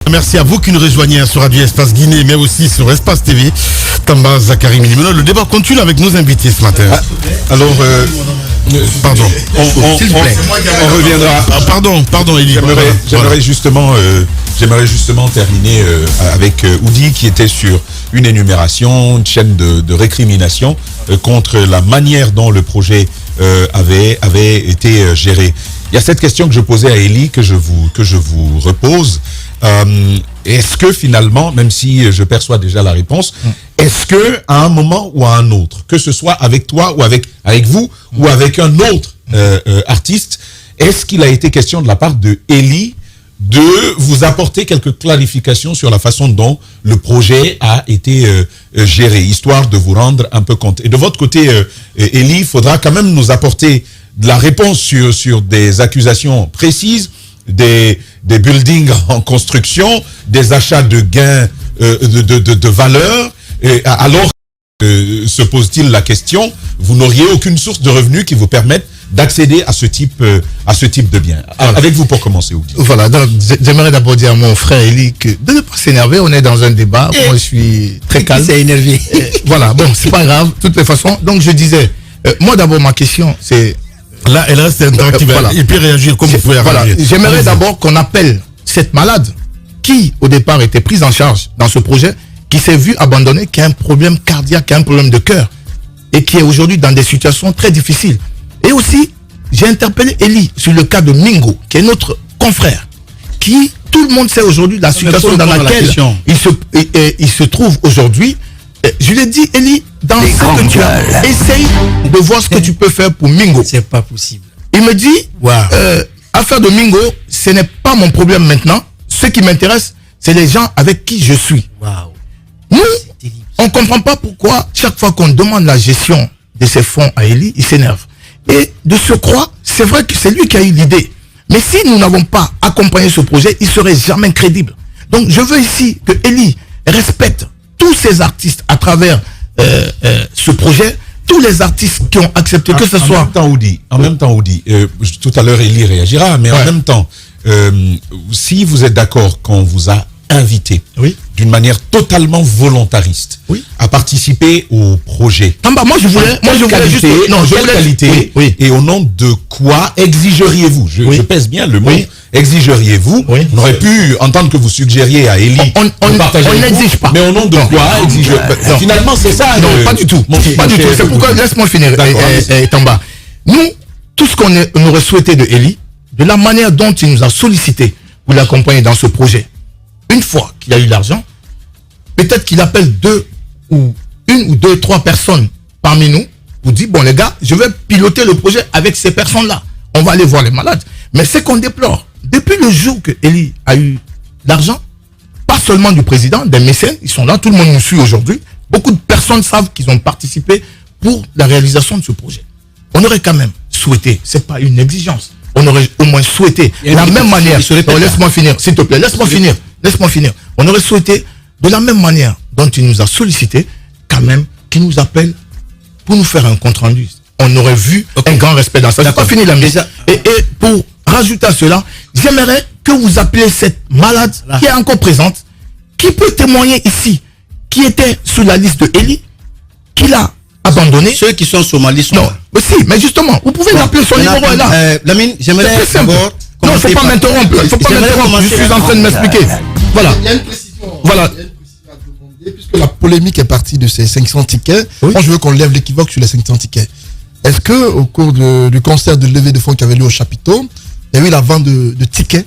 Merci à vous qui nous rejoignez sur Radio Espace Guinée, mais aussi sur Espace TV. Tamba, Zachary Milimeno. Le débat continue avec nos invités ce matin. Alors, pardon. On reviendra. Pardon, Elie. J'aimerais justement terminer avec Oudi qui était sur une énumération, une chaîne de récrimination contre la manière dont le projet avait été géré. Il y a cette question que je posais à Elie que je vous repose. Est-ce que finalement, même si je perçois déjà la réponse, est-ce que à un moment ou à un autre, que ce soit avec toi ou avec vous ou avec un autre artiste, est-ce qu'il a été question de la part de Elie de vous apporter quelques clarifications sur la façon dont le projet a été géré, histoire de vous rendre un peu compte. Et de votre côté, Elie, il faudra quand même nous apporter de la réponse sur des accusations précises, des buildings en construction, des achats de gains de valeur, alors se pose-t-il la question, vous n'auriez aucune source de revenus qui vous permette d'accéder à ce type de biens. Avec vous pour commencer, Oudi. Voilà, donc j'aimerais d'abord dire à mon frère Elie que de ne pas s'énerver, on est dans un débat, moi je suis très calme. C'est énervé. Voilà, bon, c'est pas grave, de toutes les façons. Donc je disais, moi d'abord ma question c'est... Là, elle reste un temps qui va voilà. Et puis réagir comme vous pouvez réagir. J'aimerais d'abord qu'on appelle cette malade qui, au départ, était prise en charge dans ce projet, qui s'est vue abandonnée, qui a un problème cardiaque, qui a un problème de cœur, et qui est aujourd'hui dans des situations très difficiles. Et aussi, j'ai interpellé Elie sur le cas de Mingo, qui est notre confrère, qui, tout le monde sait aujourd'hui la situation dans laquelle il se trouve aujourd'hui. Je lui ai dit, Elie, dans ce que tu as, essaye de voir ce que tu peux faire pour Mingo. C'est pas possible. Il me dit, affaire de Mingo, ce n'est pas mon problème maintenant. Ce qui m'intéresse, c'est les gens avec qui je suis. Nous, on ne comprend pas pourquoi chaque fois qu'on demande la gestion de ces fonds à Elie, il s'énerve. Et de surcroît, c'est vrai que c'est lui qui a eu l'idée. Mais si nous n'avons pas accompagné ce projet, il ne serait jamais crédible. Donc je veux ici que Elie respecte tous ces artistes à travers ce projet, tous les artistes qui ont accepté que ce soit... En même temps, Oudi, tout à l'heure Elie réagira, mais en même temps, si vous êtes d'accord qu'on vous a invité d'une manière totalement volontariste à participer au projet. Moi je voulais juste... Non, je voulais qualité et au nom de quoi exigeriez-vous, je pèse bien le mot, exigeriez-vous, on aurait pu entendre que vous suggériez à Elie on n'exige pas. Mais au nom de quoi exigeriez-vous? Finalement c'est ça. Non, pas du tout. Pas du tout. C'est pourquoi, laisse-moi finir, Tamba. Nous, tout ce qu'on aurait souhaité de Elie, de la manière dont il nous a sollicité pour l'accompagner dans ce projet, une fois qu'il a eu l'argent, peut-être qu'il appelle une ou deux, trois personnes parmi nous pour dire, bon les gars, je vais piloter le projet avec ces personnes-là. On va aller voir les malades. Mais ce qu'on déplore, depuis le jour que Elie a eu l'argent, pas seulement du président, des mécènes, ils sont là, tout le monde nous suit aujourd'hui. Beaucoup de personnes savent qu'ils ont participé pour la réalisation de ce projet. On aurait quand même souhaité, c'est pas une exigence, on aurait au moins souhaité, de la même manière, laisse-moi finir, s'il te plaît, laisse-moi finir. On aurait souhaité, de la même manière dont il nous a sollicité, quand même, qu'il nous appelle pour nous faire un compte-rendu. On aurait vu un grand respect dans ça. Je n'ai pas fini la mise. Et pour rajouter à cela, j'aimerais que vous appeliez cette malade qui est encore présente, qui peut témoigner ici, qui était sur la liste de Elie, qui l'a abandonné. Ceux qui sont sur ma liste. Non, mais si, mais justement, vous pouvez l'appeler, son numéro est là. Lamine, j'aimerais d'abord... Non, il ne faut pas m'interrompre. Je suis en train de m'expliquer. Voilà. Il y a une précision. Voilà. À demander, puisque la polémique est partie de ces 500 tickets. Moi, je veux qu'on lève l'équivoque sur les 500 tickets. Est-ce que au cours du concert de levée de fonds qui avait lieu au chapiteau, il y a eu la vente de tickets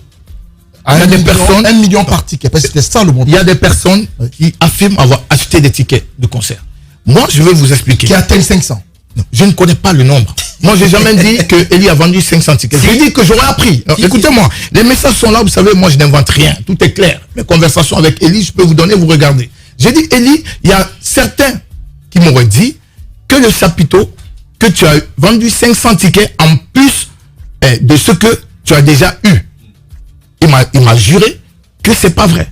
à 1 million par ticket? Parce que c'était ça le montant. Il y a des personnes qui affirment avoir acheté des tickets de concert. Moi, je vais vous expliquer. Qui atteignent 500. Non, je ne connais pas le nombre. Moi, j'ai jamais dit que Elie a vendu 500 tickets. J'ai dit que j'aurais appris. Écoutez-moi, les messages sont là, vous savez, moi, je n'invente rien. Tout est clair. Mes conversations avec Elie, je peux vous donner, vous regardez. J'ai dit, Elie, il y a certains qui m'auraient dit que le chapiteau, que tu as vendu 500 tickets en plus de ce que tu as déjà eu. Il m'a juré que c'est pas vrai.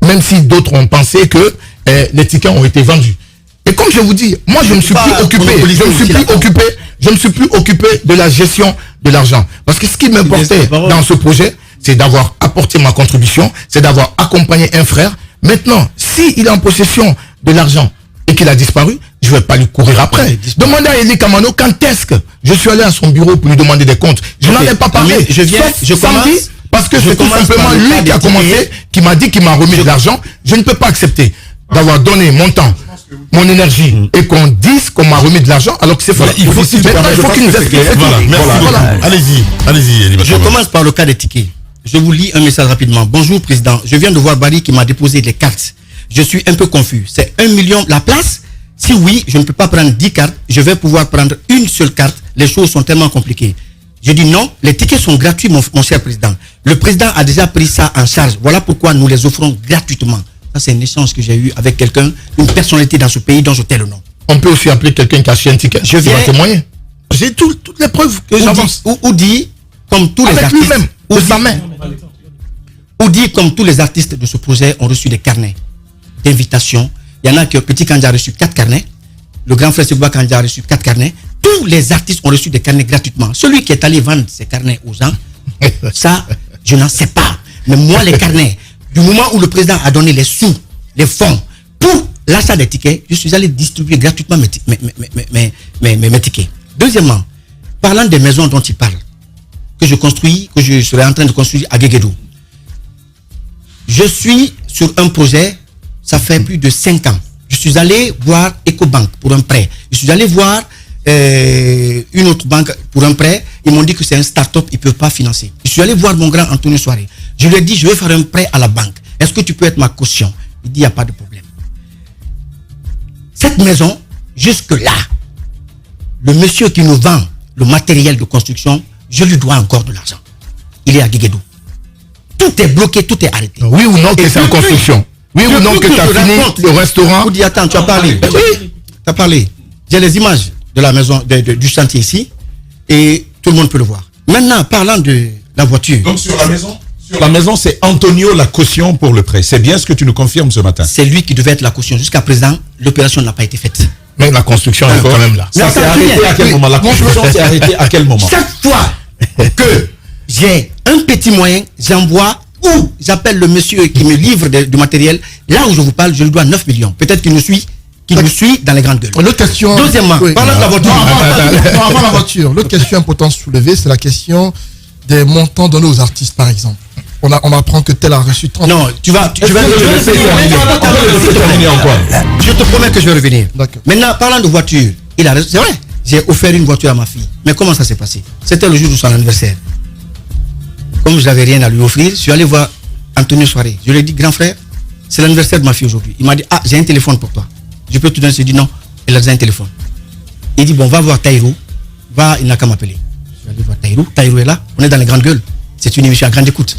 Même si d'autres ont pensé que les tickets ont été vendus. Et comme je vous dis, moi je ne suis plus occupé, je ne suis plus occupé de la gestion de l'argent. Parce que ce qui m'importait dans ce projet, c'est d'avoir apporté ma contribution, c'est d'avoir accompagné un frère. Maintenant, s'il est en possession de l'argent et qu'il a disparu, je ne vais pas lui courir après. Demandez à Elie Kamano quand est-ce que je suis allé à son bureau pour lui demander des comptes. Je n'en ai pas parlé. Je commence, parce que c'est tout simplement lui qui a commencé, qui m'a dit qu'il m'a remis de l'argent. Je ne peux pas accepter d'avoir donné mon temps, mon énergie et qu'on dise qu'on m'a remis de l'argent alors que c'est faux. Il faut qu'il nous explique. Voilà. Allez-y, Elie. Je commence par le cas des tickets. Je vous lis un message rapidement. Bonjour président, je viens de voir Barry qui m'a déposé les cartes. Je suis un peu confus. C'est 1 million la place? Si oui, je ne peux pas prendre 10 cartes. Je vais pouvoir prendre une seule carte. Les choses sont tellement compliquées. Je dis non, les tickets sont gratuits, mon cher président. Le président a déjà pris ça en charge. Voilà pourquoi nous les offrons gratuitement. Ça, c'est un échange que j'ai eu avec quelqu'un, une personnalité dans ce pays dont je tais le nom. On peut aussi appeler quelqu'un qui a acheté un ticket. Je viens témoigner. J'ai toutes les preuves que j'avance. Ou dit, comme tous les artistes. Lui-même, de sa main. Ou dit, comme tous les artistes de ce projet ont reçu des carnets d'invitation. Il y en a que Petit Kandja a reçu 4 carnets. Le grand frère Sebouba Kandja a reçu 4 carnets. Tous les artistes ont reçu des carnets gratuitement. Celui qui est allé vendre ces carnets aux gens, ça, je n'en sais pas. Mais moi, les carnets, du moment où le président a donné les sous, les fonds, pour l'achat des tickets, je suis allé distribuer gratuitement mes tickets. Deuxièmement, parlant des maisons dont il parle, que je serai en train de construire à Guéguédou. Je suis sur un projet, ça fait plus de 5 ans. Je suis allé voir EcoBank pour un prêt. Je suis allé voir une autre banque pour un prêt. Ils m'ont dit que c'est un start-up, ils ne peuvent pas financer. Je suis allé voir mon grand Antonio Soiré. Je lui ai dit, je vais faire un prêt à la banque. Est-ce que tu peux être ma caution? Il dit, il n'y a pas de problème. Cette maison, jusque-là, le monsieur qui nous vend le matériel de construction, je lui dois encore de l'argent. Il est à Guéguédou. Tout est bloqué, tout est arrêté. Oui ou non que c'est en construction? Oui ou non que tu as fini le restaurant? Vous dites, attends, tu as parlé. Oui, tu as parlé. J'ai les images de la maison, du chantier ici, et tout le monde peut le voir. Maintenant, parlant de la voiture. Donc sur la maison, c'est Antonio la caution pour le prêt. C'est bien ce que tu nous confirmes ce matin. C'est lui qui devait être la caution. Jusqu'à présent, l'opération n'a pas été faite. Mais la construction est quand même là. Ça s'est arrêté à quel moment? La construction s'est arrêtée à quel moment? Chaque fois que j'ai un petit moyen, j'envoie ou j'appelle le monsieur qui me livre du matériel. Là où je vous parle, je lui dois 9 millions. Peut-être qu'il nous suit dans les grandes gueules. L'autre question. Deuxièmement, parlant de la voiture. Avant la voiture, l'autre question importante soulevée, c'est la question des montants donnés aux artistes, par exemple. On apprend que tel a reçu 30. Non, je te promets que je vais revenir. Maintenant, parlant de voiture, c'est vrai, j'ai offert une voiture à ma fille. Mais comment ça s'est passé? C'était le jour de son anniversaire. Comme je n'avais rien à lui offrir, je suis allé voir Antonio Soiré. Je lui ai dit, grand frère, c'est l'anniversaire de ma fille aujourd'hui. Il m'a dit, j'ai un téléphone pour toi. Je peux te donner? Je lui ai dit, non, elle a déjà un téléphone. Il dit, bon, va voir Taïrou. Il n'a qu'à m'appeler. Je suis allé voir Taïrou. Taïrou est là. On est dans les grandes gueules. C'est une émission à grande écoute.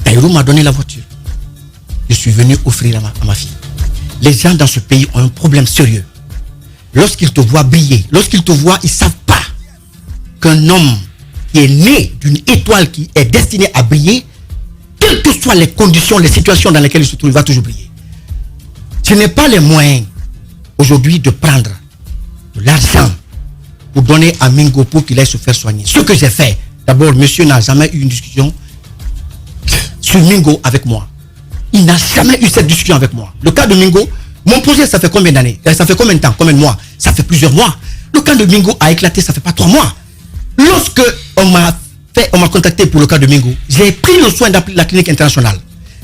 Taïrou m'a donné la voiture. Je suis venu offrir à ma fille. Les gens dans ce pays ont un problème sérieux. Lorsqu'ils te voient briller, lorsqu'ils te voient, ils ne savent pas qu'un homme qui est né d'une étoile qui est destinée à briller, quelles que soient les conditions, les situations dans lesquelles il se trouve, il va toujours briller. Je n'ai pas les moyens aujourd'hui de prendre de l'argent pour donner à Mingo pour qu'il aille se faire soigner. Ce que j'ai fait, d'abord, monsieur n'a jamais eu une discussion sur Mingo avec moi. Il n'a jamais eu cette discussion avec moi. Le cas de Mingo, mon projet, ça fait combien d'années? Ça fait combien de temps? Combien de mois? Ça fait plusieurs mois. Le cas de Mingo a éclaté, ça fait pas 3 mois. Lorsque on m'a contacté pour le cas de Mingo, j'ai pris le soin d'appeler la clinique internationale.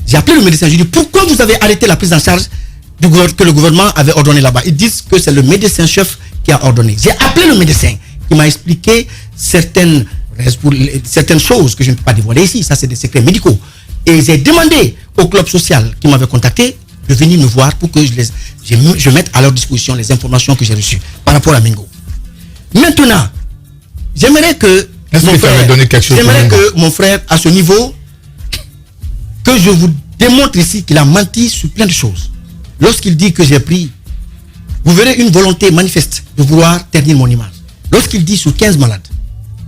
J'ai appelé le médecin, j'ai dit, pourquoi vous avez arrêté la prise en charge que le gouvernement avait ordonné là-bas? Ils disent que c'est le médecin-chef qui a ordonné. J'ai appelé le médecin qui m'a expliqué certaines choses que je ne peux pas dévoiler ici. Ça, c'est des secrets médicaux. Et j'ai demandé au club social qui m'avait contacté de venir me voir pour que je mette à leur disposition les informations que j'ai reçues par rapport à Mingo. Maintenant, j'aimerais que mon frère, à ce niveau, que je vous démontre ici qu'il a menti sur plein de choses. Lorsqu'il dit que j'ai pris, vous verrez une volonté manifeste de vouloir ternir mon image. Lorsqu'il dit sur 15 malades,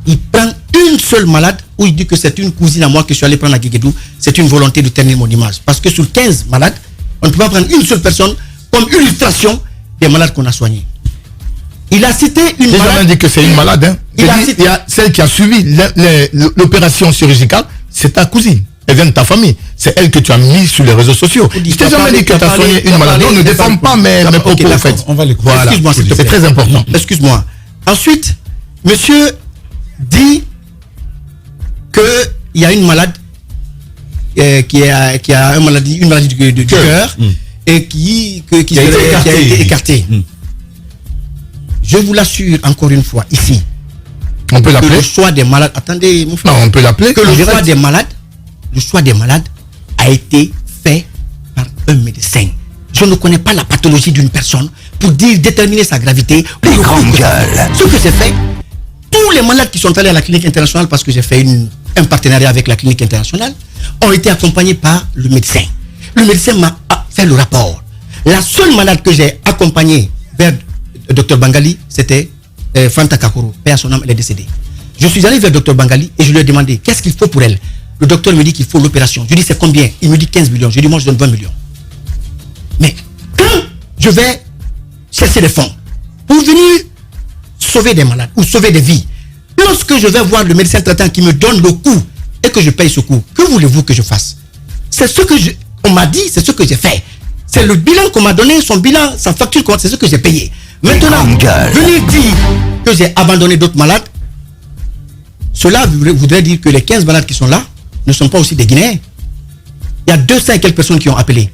il prend une seule malade où il dit que c'est une cousine à moi que je suis allé prendre à Guéguédou. C'est une volonté de ternir mon image. Parce que sur 15 malades, on ne peut pas prendre une seule personne comme illustration des malades qu'on a soignés. Il a cité une malade. J'ai jamais dit que c'est une malade. Hein. Il y a celle qui a suivi l'opération chirurgicale, c'est ta cousine. elle vient de ta famille. C'est elle que tu as mis sur les réseaux sociaux. Je t'ai jamais dit que tu as soigné une maladie. On ne défend pas mes propos, en fait. On va les couper. Voilà. Excuse-moi, C'est très important. Excuse-moi. Ensuite, monsieur dit qu'il y a une malade qui a une maladie du cœur et qui a été écartée. Je vous l'assure encore une fois ici. On peut Que l'appeler. le choix des malades. Attendez, mon frère. Non, on peut l'appeler. Que le choix des malades a été fait par un médecin. Je ne connais pas la pathologie d'une personne pour déterminer sa gravité. Les grandes gueules. Ce que j'ai fait, tous les malades qui sont allés à la clinique internationale, parce que j'ai fait un partenariat avec la clinique internationale, ont été accompagnés par le médecin. Le médecin m'a fait le rapport. La seule malade que j'ai accompagnée vers le docteur Bangali, c'était Fanta Kakoro. Père à son âme, elle est décédée. Je suis allé vers le docteur Bangali et je lui ai demandé qu'est-ce qu'il faut pour elle. Le docteur me dit qu'il faut l'opération. Je lui dis c'est combien? Il me dit 15 millions. Je lui dis moi je donne 20 millions. Mais quand je vais chercher des fonds pour venir sauver des malades ou sauver des vies, lorsque je vais voir le médecin traitant qui me donne le coût et que je paye ce coût, que voulez-vous que je fasse? C'est ce que on m'a dit, c'est ce que j'ai fait. C'est le bilan qu'on m'a donné, son bilan, sa facture, c'est ce que j'ai payé. Maintenant, venir dire que j'ai abandonné d'autres malades, cela voudrait dire que les 15 malades qui sont là ne sont pas aussi des Guinéens. Il y a 200 et quelques personnes qui ont appelé.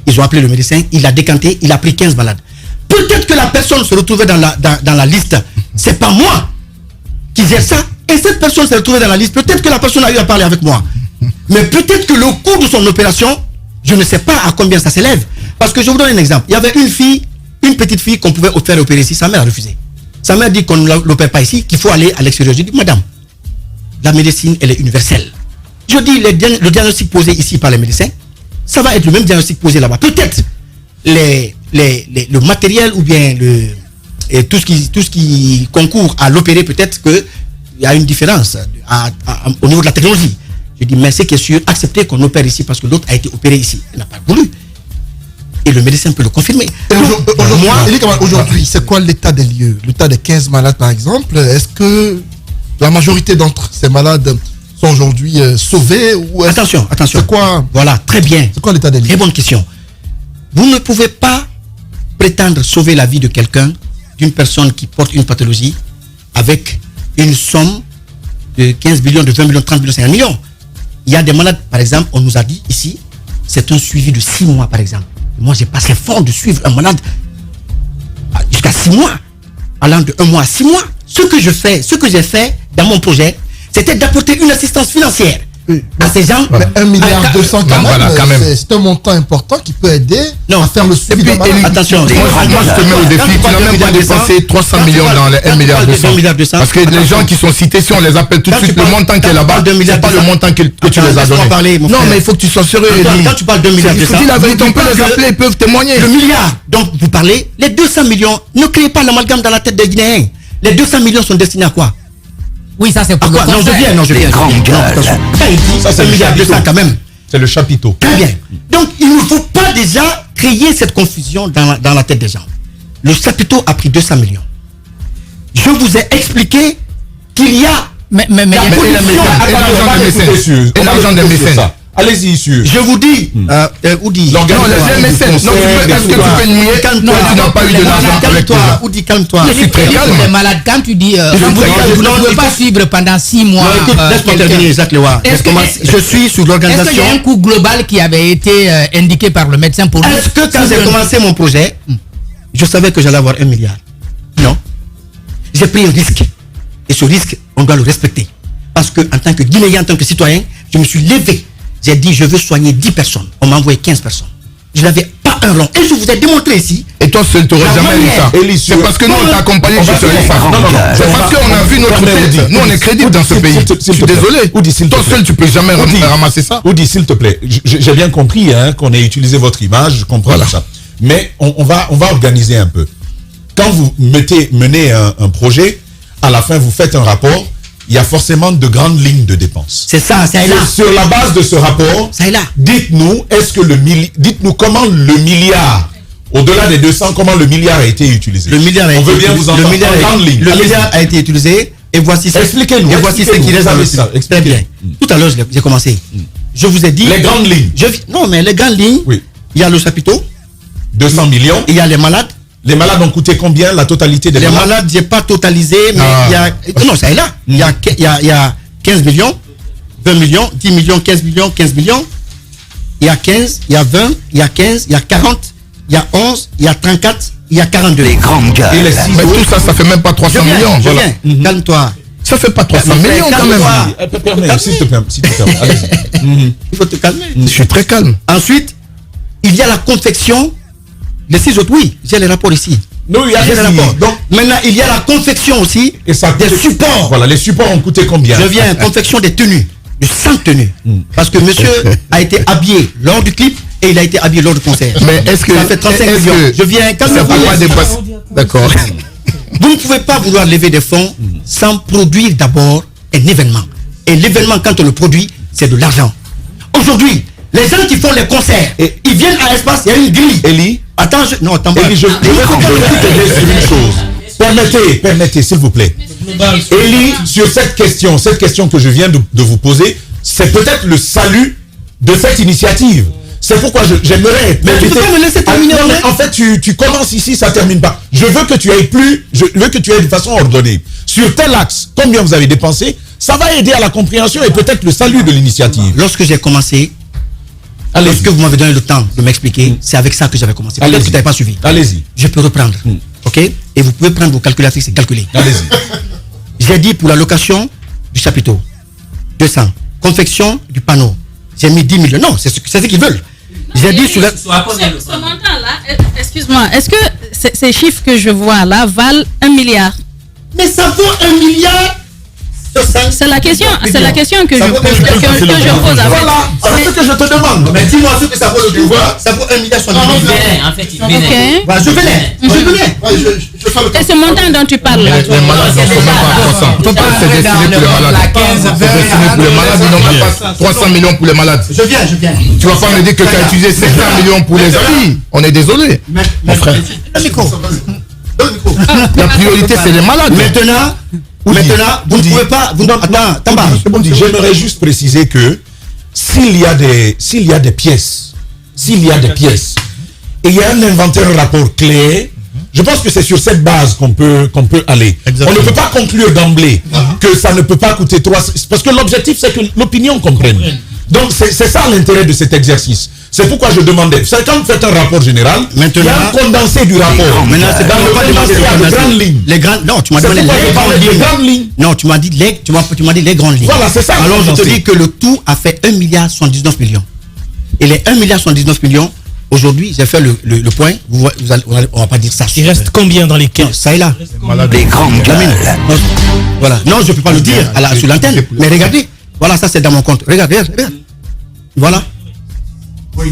Ils ont appelé le médecin, il a décanté, il a pris 15 malades. Peut-être que la personne se retrouvait dans la liste. C'est pas moi qui gère ça. Et cette personne s'est retrouvée dans la liste. Peut-être que la personne a eu à parler avec moi. Mais peut-être que le coût de son opération, je ne sais pas à combien ça s'élève. Parce que je vous donne un exemple. Il y avait une petite fille qu'on pouvait faire opérer ici. Sa mère a refusé. Sa mère dit qu'on ne l'opère pas ici, qu'il faut aller à l'extérieur. Je dis, madame, la médecine, elle est universelle. Je dis, le diagnostic posé ici par les médecins, ça va être le même diagnostic posé là-bas. Peut-être le matériel ou bien tout ce qui concourt à l'opérer, peut-être qu'il y a une différence au niveau de la technologie. Je dis, mais c'est qui est sûr, acceptez qu'on opère ici parce que l'autre a été opéré ici. Il n'a pas voulu. Et le médecin peut le confirmer. Aujourd'hui, c'est quoi l'état des lieux? L'état des 15 malades, par exemple. Est-ce que la majorité d'entre ces malades sont aujourd'hui sauvés ou Attention. C'est quoi? Voilà, très bien. C'est quoi l'état des lieux? Très bonne question. Vous ne pouvez pas prétendre sauver la vie de quelqu'un, d'une personne qui porte une pathologie, avec une somme de 15 millions, de 20 millions, de 30 millions, 50 millions. Il y a des malades, par exemple, on nous a dit ici, c'est un suivi de 6 mois, par exemple. Moi, j'ai passé fort de suivre un malade jusqu'à 6 mois, allant de 1 mois à 6 mois. Ce que j'ai fait dans mon projet, c'était d'apporter une assistance financière à ces gens. Mais 1,2 milliard quand même, c'est un montant important qui peut aider à faire le suivi. Attention, moi je te mets au défi, tu n'as même pas dépensé 300 millions dans les 1,2 milliard. Parce que les gens qui sont cités, si on les appelle tout de suite, le montant qui est là-bas, c'est pas le montant que tu les as donné. Non, mais il faut que tu sois sérieux. Quand tu parles de 1 milliard, il faut dire la vérité, on peut les appeler, ils peuvent témoigner. Le milliard, donc vous parlez, les 200 millions, ne créez pas l'amalgame dans la tête des Guinéens. Les 200 millions sont destinés à quoi? Oui, ça c'est pour le Non, je viens. Quand il dit ça, c'est 1,2 milliard quand même. C'est le chapiteau. Très bien. Donc, il ne faut pas déjà créer cette confusion dans la tête des gens. Le chapiteau a pris 200 millions. Je vous ai expliqué qu'il y a... Mais l'argent des mécènes. Allez-y, sûr. Je vous dis, Oudi. Non, les mécènes. Est-ce que tu peux nier que tu n'as pas eu de l'argent avec toi? Oudi, calme-toi. Je suis très calme. Les malades, quand tu dis vous ne pouvez pas suivre pendant 6 mois. Laisse-moi terminer, Jacques Lewa. Je suis sur l'organisation. Est-ce qu'il y a un coût global qui avait été indiqué par le médecin pour nous? Est-ce que quand j'ai commencé mon projet, je savais que j'allais avoir 1 milliard? Non. J'ai pris un risque. Et ce risque, on doit le respecter. Parce que en tant que Guinéen, en tant que citoyen, je me suis levé. J'ai dit, je veux soigner 10 personnes. On m'a envoyé 15 personnes. Je n'avais pas un rond. Et je vous ai démontré ici. Et toi seul, tu n'aurais jamais eu ça. C'est parce que nous, on t'a accompagné sur ce livre. C'est parce qu'on a vu notre tête. Nous, on est crédible dans ce pays. Je suis désolé. Toi seul, tu peux jamais ramasser ça. Oudi, s'il te plaît. J'ai bien compris qu'on ait utilisé votre image. Je comprends ça. Mais on va organiser un peu. Quand vous menez un projet, à la fin, vous faites un rapport. Il y a forcément de grandes lignes de dépenses. C'est ça, ça est là. Sur la base de ce rapport, ça est là. Dites-nous comment le milliard, au-delà des 200, comment le milliard a été utilisé. Le milliard On veut bien vous entendre en grande ligne. Le milliard a été utilisé et voici ce qui reste dans le. Très bien. Tout à l'heure, j'ai commencé. je vous ai dit... Les grandes lignes. Non, mais les grandes lignes, oui. Il y a le chapiteau. 200 millions. Il y a les malades. Les malades ont coûté combien, la totalité des malades? Les malades, j'ai pas totalisé, mais il y a... Non, ça est là. Il y a 15 millions, 20 millions, 10 millions, 15 millions, 15 millions. Il y a 15, il y a 20, il y a 15, il y a 40, il y a 11, il y a 34, il y a 42. Les grandes gueules. Mais tout ça, ça fait même pas 300 millions. Je viens. Calme-toi. Ça fait pas 300 millions quand même. S'il te plaît, allez-y. Il faut te calmer. Je suis très calme. Ensuite, il y a la confection. Les 6 autres, oui, j'ai les rapports ici. Non, il y a les rapports. Donc, maintenant, il y a la confection aussi. Et ça des supports. Voilà, les supports ont coûté combien? Je viens, confection des tenues. De 100 tenues. Parce que monsieur a été habillé lors du clip et il a été habillé lors du concert. Mais est-ce que ça fait 35 millions? Je viens, calmez-vous. D'accord. Vous ne pouvez pas vouloir lever des fonds sans produire d'abord un événement. Et l'événement, quand on le produit, c'est de l'argent. Aujourd'hui, les gens qui font les concerts, ils viennent à l'espace, il y a une grille. Eli, attends, non, attends pas. Eli, je veux t'aider sur une chose. Permettez, s'il vous plaît. Eli, sur cette question que je viens de vous poser, c'est peut-être le salut de cette initiative. C'est pourquoi j'aimerais... Mais tu peux pas me laisser terminer. Non, mais en fait, tu commences ici, ça termine pas. Je veux que tu ailles de façon ordonnée. Sur tel axe, combien vous avez dépensé, ça va aider à la compréhension et peut-être le salut de l'initiative. Lorsque j'ai commencé, lorsque vous m'avez donné le temps de m'expliquer, c'est avec ça que j'avais commencé. Peut-être que tu n'avais pas suivi. Allez-y. Je peux reprendre. Ok? Et vous pouvez prendre vos calculatrices et calculer. Allez-y. J'ai dit pour la location du chapiteau, 200. Confection du panneau, j'ai mis 10 millions. Non, c'est ce qu'ils veulent. J'ai dit sur ce montant-là, excuse-moi, est-ce que ces chiffres que je vois là valent 1 milliard? Mais ça vaut 1 milliard. C'est la question que je pose. Voilà, c'est ce que je te demande. Mais dis-moi ce que ça vaut le pouvoir. Ça vaut 1 milliard 70 millions. En fait, je venais. Et ce montant dont tu parles là? Les malades n'en sont même pas 300. C'est destiné pour les malades. C'est destiné pour les malades, ils n'ont même pas 300 millions pour les malades. Je viens. Tu vas pas me dire que tu as utilisé 500 millions pour les amis. On est désolé. Mon frère. La priorité, c'est les malades. Maintenant, vous ne pouvez pas... Attends, j'aimerais juste préciser que s'il y a des pièces, et il y a un inventaire rapport clair, je pense que c'est sur cette base qu'on peut aller. Exactement. On ne peut pas conclure d'emblée que ça ne peut pas coûter 300... Parce que l'objectif, c'est que l'opinion comprenne. Donc, c'est ça l'intérêt de cet exercice. C'est pourquoi je demandais. C'est quand vous faites un rapport général, il y a un condensé du rapport. Maintenant, c'est dans le condensé de grandes lignes. Non, tu m'as demandé les grandes lignes. Non, tu m'as dit les grandes lignes. Voilà, c'est ça. Alors, je te dis que le tout a fait 1 milliard 79 millions. Et les 1 milliard 79 millions, aujourd'hui, j'ai fait le point. On va pas dire ça. Il reste combien dans les caisses? Ça est là. Les grandes gueules. Voilà. Non, je ne peux pas le dire sur l'antenne. Mais regardez. Voilà, ça c'est dans mon compte. Regarde. Voilà. Non,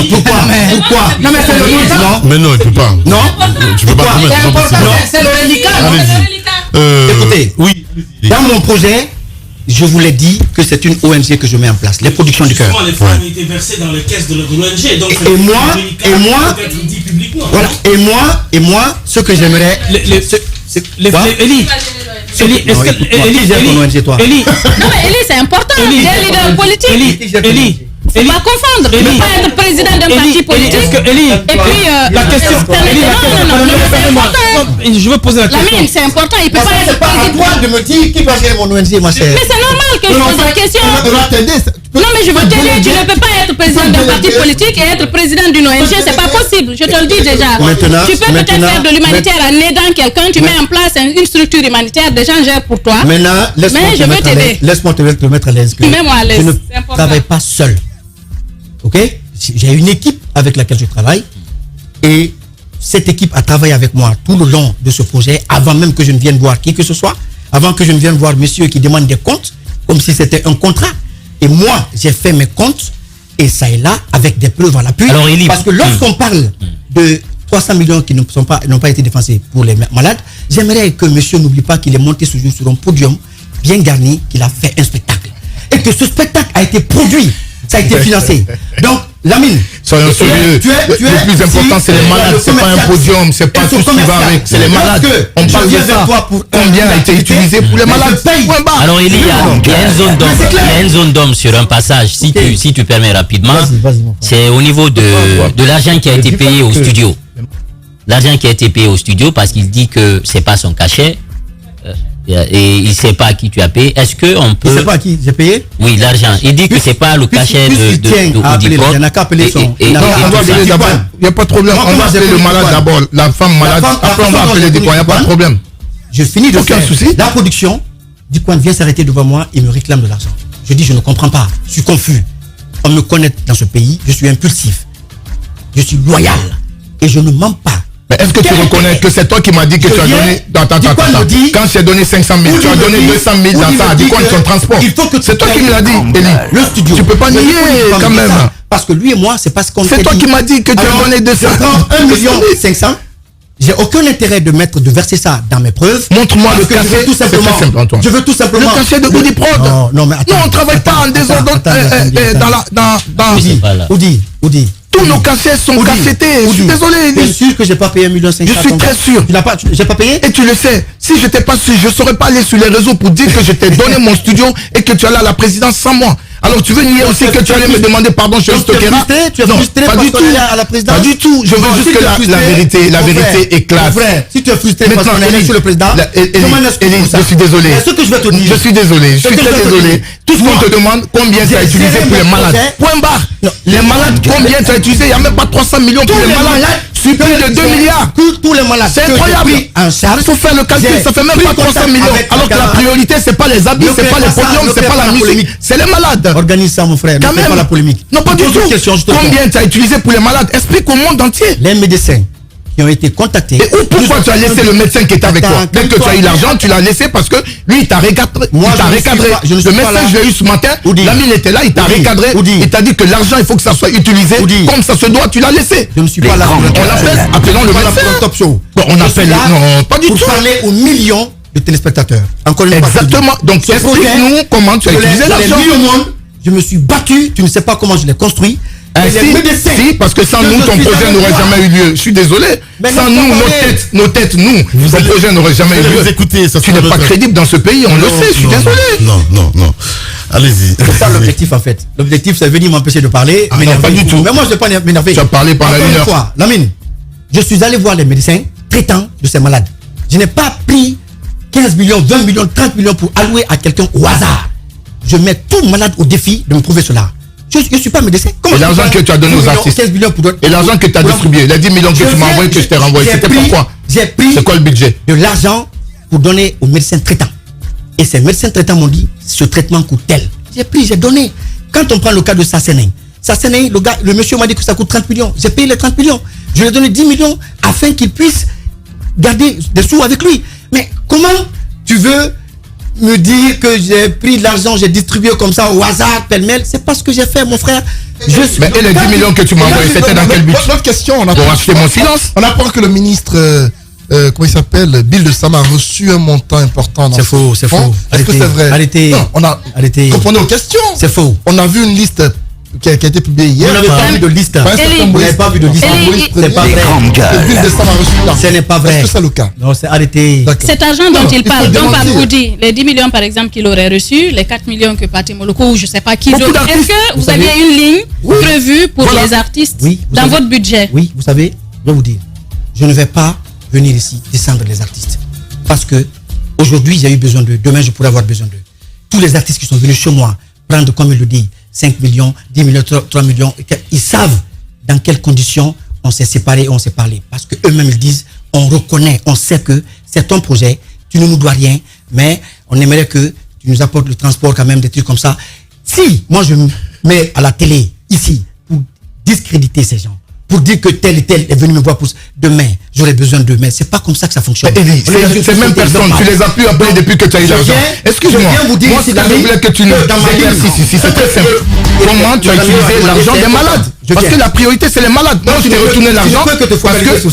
pourquoi? Non, mais c'est le montant. Mais non, il peut pas. Non, tu peux pas promettre. c'est le syndicat. Écoutez, oui. Dans mon projet, je vous l'ai dit que c'est une ONG que je mets en place, les productions du cœur. Les fonds ont été versés dans les caisses de l'ONG. Donc et moi, ce que j'aimerais... Eli, non mais Eli, c'est important. Il est leader politique. Faut pas confondre. Il ne peut pas être président d'un parti politique. Et puis la question. Non, je veux poser la question. Lamine, c'est important. Il peut pas être président. de me dire qui va gérer mon ONG, ma chère. Mais c'est normal que je pose la question. Non, mais je veux t'aider. Tu ne peux pas être président d'un parti politique et être président d'une ONG. C'est pas possible. Je te le dis déjà. Tu peux peut-être faire de l'humanitaire en aidant quelqu'un. Tu mets en place une structure humanitaire. Des gens gèrent pour toi. Maintenant, laisse-moi te mettre à l'aise. Mets-moi à l'aise. Je ne travaille pas seul. Ok? J'ai une équipe avec laquelle je travaille. Et cette équipe a travaillé avec moi tout le long de ce projet, avant même que je ne vienne voir qui que ce soit, avant que je ne vienne voir monsieur qui demande des comptes, comme si c'était un contrat. Et moi, j'ai fait mes comptes, et ça est là, avec des preuves à l'appui. Parce que lorsqu'on parle de 300 millions qui n'ont pas été dépensés pour les malades, j'aimerais que monsieur n'oublie pas qu'il est monté sur un podium bien garni, qu'il a fait un spectacle. Et que ce spectacle a été produit, ça a été financé. Donc, Lamine, Soyons sérieux. Le plus important, c'est les malades. C'est pas un podium, c'est pas tout ce qui va avec. C'est les malades. On parle de ça. Combien a été utilisé pour les malades? Alors, il y a une zone d'homme sur un passage, si tu permets rapidement. C'est au niveau de l'argent qui a été payé au studio. L'argent qui a été payé au studio parce qu'il dit que c'est pas son cachet. Et il ne sait pas à qui tu as payé. Est-ce qu'on peut... Il ne sait pas à qui j'ai payé? Oui, l'argent. Il dit que c'est pas le cachet de Audiprod. Il n'a qu'à appeler son... Il n'y a pas de problème. On va appeler le malade d'abord, la femme malade. Après, on va appeler Dikoine. Il n'y a pas de problème. Je finis de faire. Aucun souci. La production, Dikoine vient s'arrêter devant moi et me réclame de l'argent. Je dis, je ne comprends pas. Je suis confus. On me connaît dans ce pays. Je suis impulsif. Je suis loyal. Et je ne mens pas. Mais est-ce que tu reconnais que c'est toi qui m'as dit que tu as donné... Quand j'ai donné 500 000, tu as donné 200 000 dans ça, à Dikoine son transport. C'est toi qui me l'as dit, Eli. Le studio. Tu peux pas nier quand même. Parce que lui et moi, c'est parce qu'on... C'est toi qui m'as dit que tu as donné 200 000. 1 500 000. J'ai aucun intérêt de verser ça dans mes preuves. Montre-moi le cachet. Tout simplement. Je veux tout simplement. Le cachet de Audiprod. Non, mais attends. Non, on ne travaille pas en désordre dans Oudi. Tous nos cachets sont cachetés. Je suis désolé. Bien sûr que j'ai pas payé 1 500 000. Je suis très sûr. Tu n'as pas, j'ai pas payé? Et tu le sais. Si je n'étais pas sûr, je ne serais pas allé sur les réseaux pour dire que je t'ai donné mon studio et que tu allais à la présidence sans moi. Alors tu veux nier aussi que tu allais me demander pardon chez Stokera? Tu es frustré pas du tout. À la présidence? Pas du tout. Je veux juste que la vérité éclate. Si tu es frustré parce qu'on est allé sur le président, je suis désolé. Ce que je vais te dire. Je suis désolé. Je suis très désolé. Tout ce qu'on te demande, combien tu as utilisé pour les malades? Point barre. Les malades, combien tu as utilisé? Il n'y a même pas 300 millions pour les malades. Sur plus de 2 milliards. Tous les malades. C'est incroyable. Il faut faire le calcul. Ça fait même pas 300 millions. Alors que la priorité, c'est pas les habits, c'est pas les podiums, c'est pas la musique. C'est les malades. Organise ça, mon frère. Quand même. Pas la polémique. Non, pas du tout. Combien tu as utilisé pour les malades? Explique au monde entier. Les médecins qui ont été contactés. Et pourquoi tu as laissé le médecin qui était avec toi? Dès que tu as eu l'argent, tu l'as laissé parce que lui, il t'a recadré. Le médecin, je l'ai eu ce matin. L'ami était là, il t'a recadré. Il t'a dit que l'argent, il faut que ça soit utilisé comme ça se doit. Tu l'as laissé. Je ne suis pas là. On l'appelle. Appelons le médecin. Top show. On appelle. Non, pas du tout. Pour parler aux millions de téléspectateurs. Encore une fois. Exactement. Donc, explique-nous comment tu as utilisé l'argent. Je me suis battu. Tu ne sais pas comment je l'ai construit. Si, parce que sans nous, ton projet n'aurait jamais eu lieu. Je suis désolé. Sans nous, nos têtes, ton projet n'aurait jamais eu lieu. Écoutez, tu n'es pas crédible dans ce pays, on le sait, je suis désolé. Non. Allez-y. C'est ça l'objectif en fait. L'objectif, c'est venir m'empêcher de parler. Non, pas du tout. Mais moi, je ne vais pas m'énerver. Tu as parlé pendant une heure. Lamine, je suis allé voir les médecins traitants de ces malades. Je n'ai pas pris 15 millions, 20 millions, 30 millions pour allouer à quelqu'un au hasard. Je mets tout malade au défi de me prouver cela. Je ne suis pas médecin. Et l'argent que tu as donné aux artistes. Et l'argent que tu as distribué. Les 10 millions que tu m'as envoyé, que je t'ai renvoyé. C'était pourquoi? C'est quoi le budget? De l'argent pour donner aux médecins traitants. Et ces médecins traitants m'ont dit, ce traitement coûte tel. J'ai pris, j'ai donné. Quand on prend le cas de Sassenei, le monsieur m'a dit que ça coûte 30 millions. J'ai payé les 30 millions. Je lui ai donné 10 millions afin qu'il puisse garder des sous avec lui. Mais comment tu veux me dire que j'ai pris de l'argent, j'ai distribué comme ça au hasard, pêle-mêle? C'est pas ce que j'ai fait, mon frère. Mais et les 10 millions que tu m'as envoyé, c'était dans quel but? Notre question, on a pour acheter mon silence. On apprend que le ministre, comment il s'appelle, Bill de Sama a reçu un montant important. C'est faux, c'est faux. Est-ce que c'est vrai? Arrêtez. Non, comprenez aux questions. C'est faux. On a vu une liste qui a été publiée hier. Vous n'avez pas vu de liste. Vous n'avez pas vu de liste. C'est pas vrai. Ce n'est pas vrai. Est-ce que c'est le cas? Non, c'est arrêté. Cet argent dont il parle, dont par Oudi, les 10 millions par exemple qu'il aurait reçu, les 4 millions que Pathé Moloko ou je ne sais pas qui d'autre, est-ce que vous aviez une ligne prévue pour les artistes dans votre budget? Oui, vous savez, je vais vous dire, je ne vais pas venir ici descendre les artistes. Parce que aujourd'hui, j'ai eu besoin d'eux. Demain, je pourrais avoir besoin d'eux. Tous les artistes qui sont venus chez moi prendre, comme il le dit, 5 millions, 10 millions, 3 millions, ils savent dans quelles conditions on s'est séparés et on s'est parlé. Parce qu'eux-mêmes, ils disent, on reconnaît, on sait que c'est ton projet, tu ne nous dois rien, mais on aimerait que tu nous apportes le transport quand même, des trucs comme ça. Si moi je me mets à la télé, ici, pour discréditer ces gens, pour dire que tel et tel est venu me voir pour demain, j'aurais besoin d'eux. Mais c'est pas comme ça que ça fonctionne. Ces mêmes personnes, tu les as pu appeler depuis que tu as eu l'argent. Excuse-moi, moi je voulais que tu nous éclaircisses ici, c'est très simple. Comment tu as utilisé l'argent des malades? Parce que la priorité c'est les malades. Moi tu t'es retourné l'argent parce que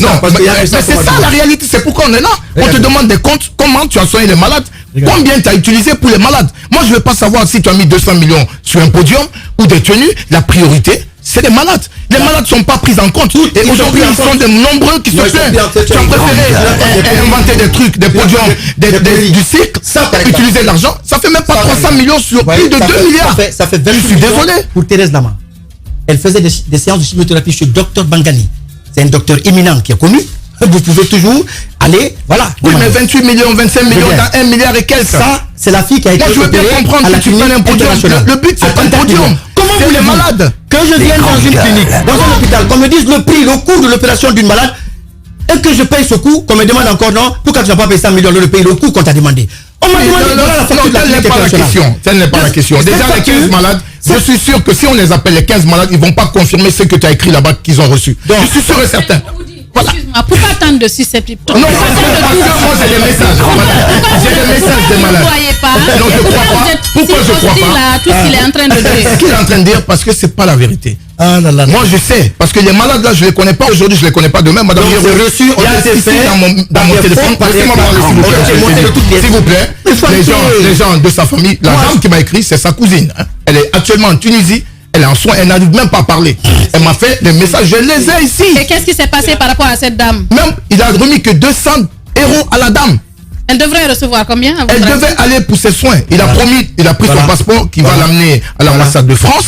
non, mais c'est ça la réalité, c'est pourquoi on est là. On te demande des comptes, comment tu as soigné les malades, combien tu as utilisé pour les malades. Moi je veux pas savoir si tu as mis 200 millions sur un podium ou des tenues. La priorité c'est les malades. Les les malades ne sont pas pris en compte. Et aujourd'hui, ils sont de nombreux qui se plaignent. Tu as préféré inventer des trucs, des podiums, du cycle, utiliser de l'argent. Ça fait même pas 300 millions sur plus de 2 milliards. Ça fait 20 Je suis désolé. Pour Thérèse Lama. Elle faisait des séances de chimiothérapie chez Dr Bangani. C'est un docteur éminent qui est connu. Vous pouvez toujours aller, voilà. Oui, mais 28 millions, 25 millions dans 1 milliard et quelques. Ça, c'est la fille qui a été. Moi, je veux bien comprendre que tu prennes un podium. Le but, c'est pas un podium. Comment vous les malades? Quand je viens dans une clinique, dans un hôpital, qu'on me dise le prix, le coût de l'opération d'une malade, et que je paye ce coût, qu'on me demande encore non, pourquoi tu n'as pas payé 100 millions, le payer le coût qu'on t'a demandé. On m'a demandé la facture de la clinique internationale. Ça n'est pas la question. Déjà, les 15 malades, je suis sûr que si on les appelle les 15 malades, ils ne vont pas confirmer ce que tu as écrit là-bas qu'ils ont reçu. Je suis sûr et certain. Voilà. Excuse-moi, pourquoi tant de susceptibilité? Non, parce que moi j'ai des messages. J'ai des messages des malades. Vous ne croyez pas? Non, je ne crois pas. Pourquoi je ne crois pas? Tout ce qu'il est en train de dire. Ce qu'il est en train de dire, parce que ce n'est pas la vérité. Moi je sais, parce que les malades là, je ne les connais pas aujourd'hui, je ne les connais pas demain. Madame, j'ai reçu, on a été fait dans mon téléphone. Laissez-moi parler, s'il vous plaît. Les gens de sa famille, la dame qui m'a écrit, c'est sa cousine. Elle est actuellement en Tunisie. Elle est en soins, elle n'arrive même pas à parler. Elle m'a fait des messages, je les ai ici. Et qu'est-ce qui s'est passé par rapport à cette dame? Même, il a remis que 200 € à la dame. Elle devrait recevoir combien? Elle devait aller pour ses soins. Il a promis, il a pris son passeport qui va l'amener à l'ambassade de France.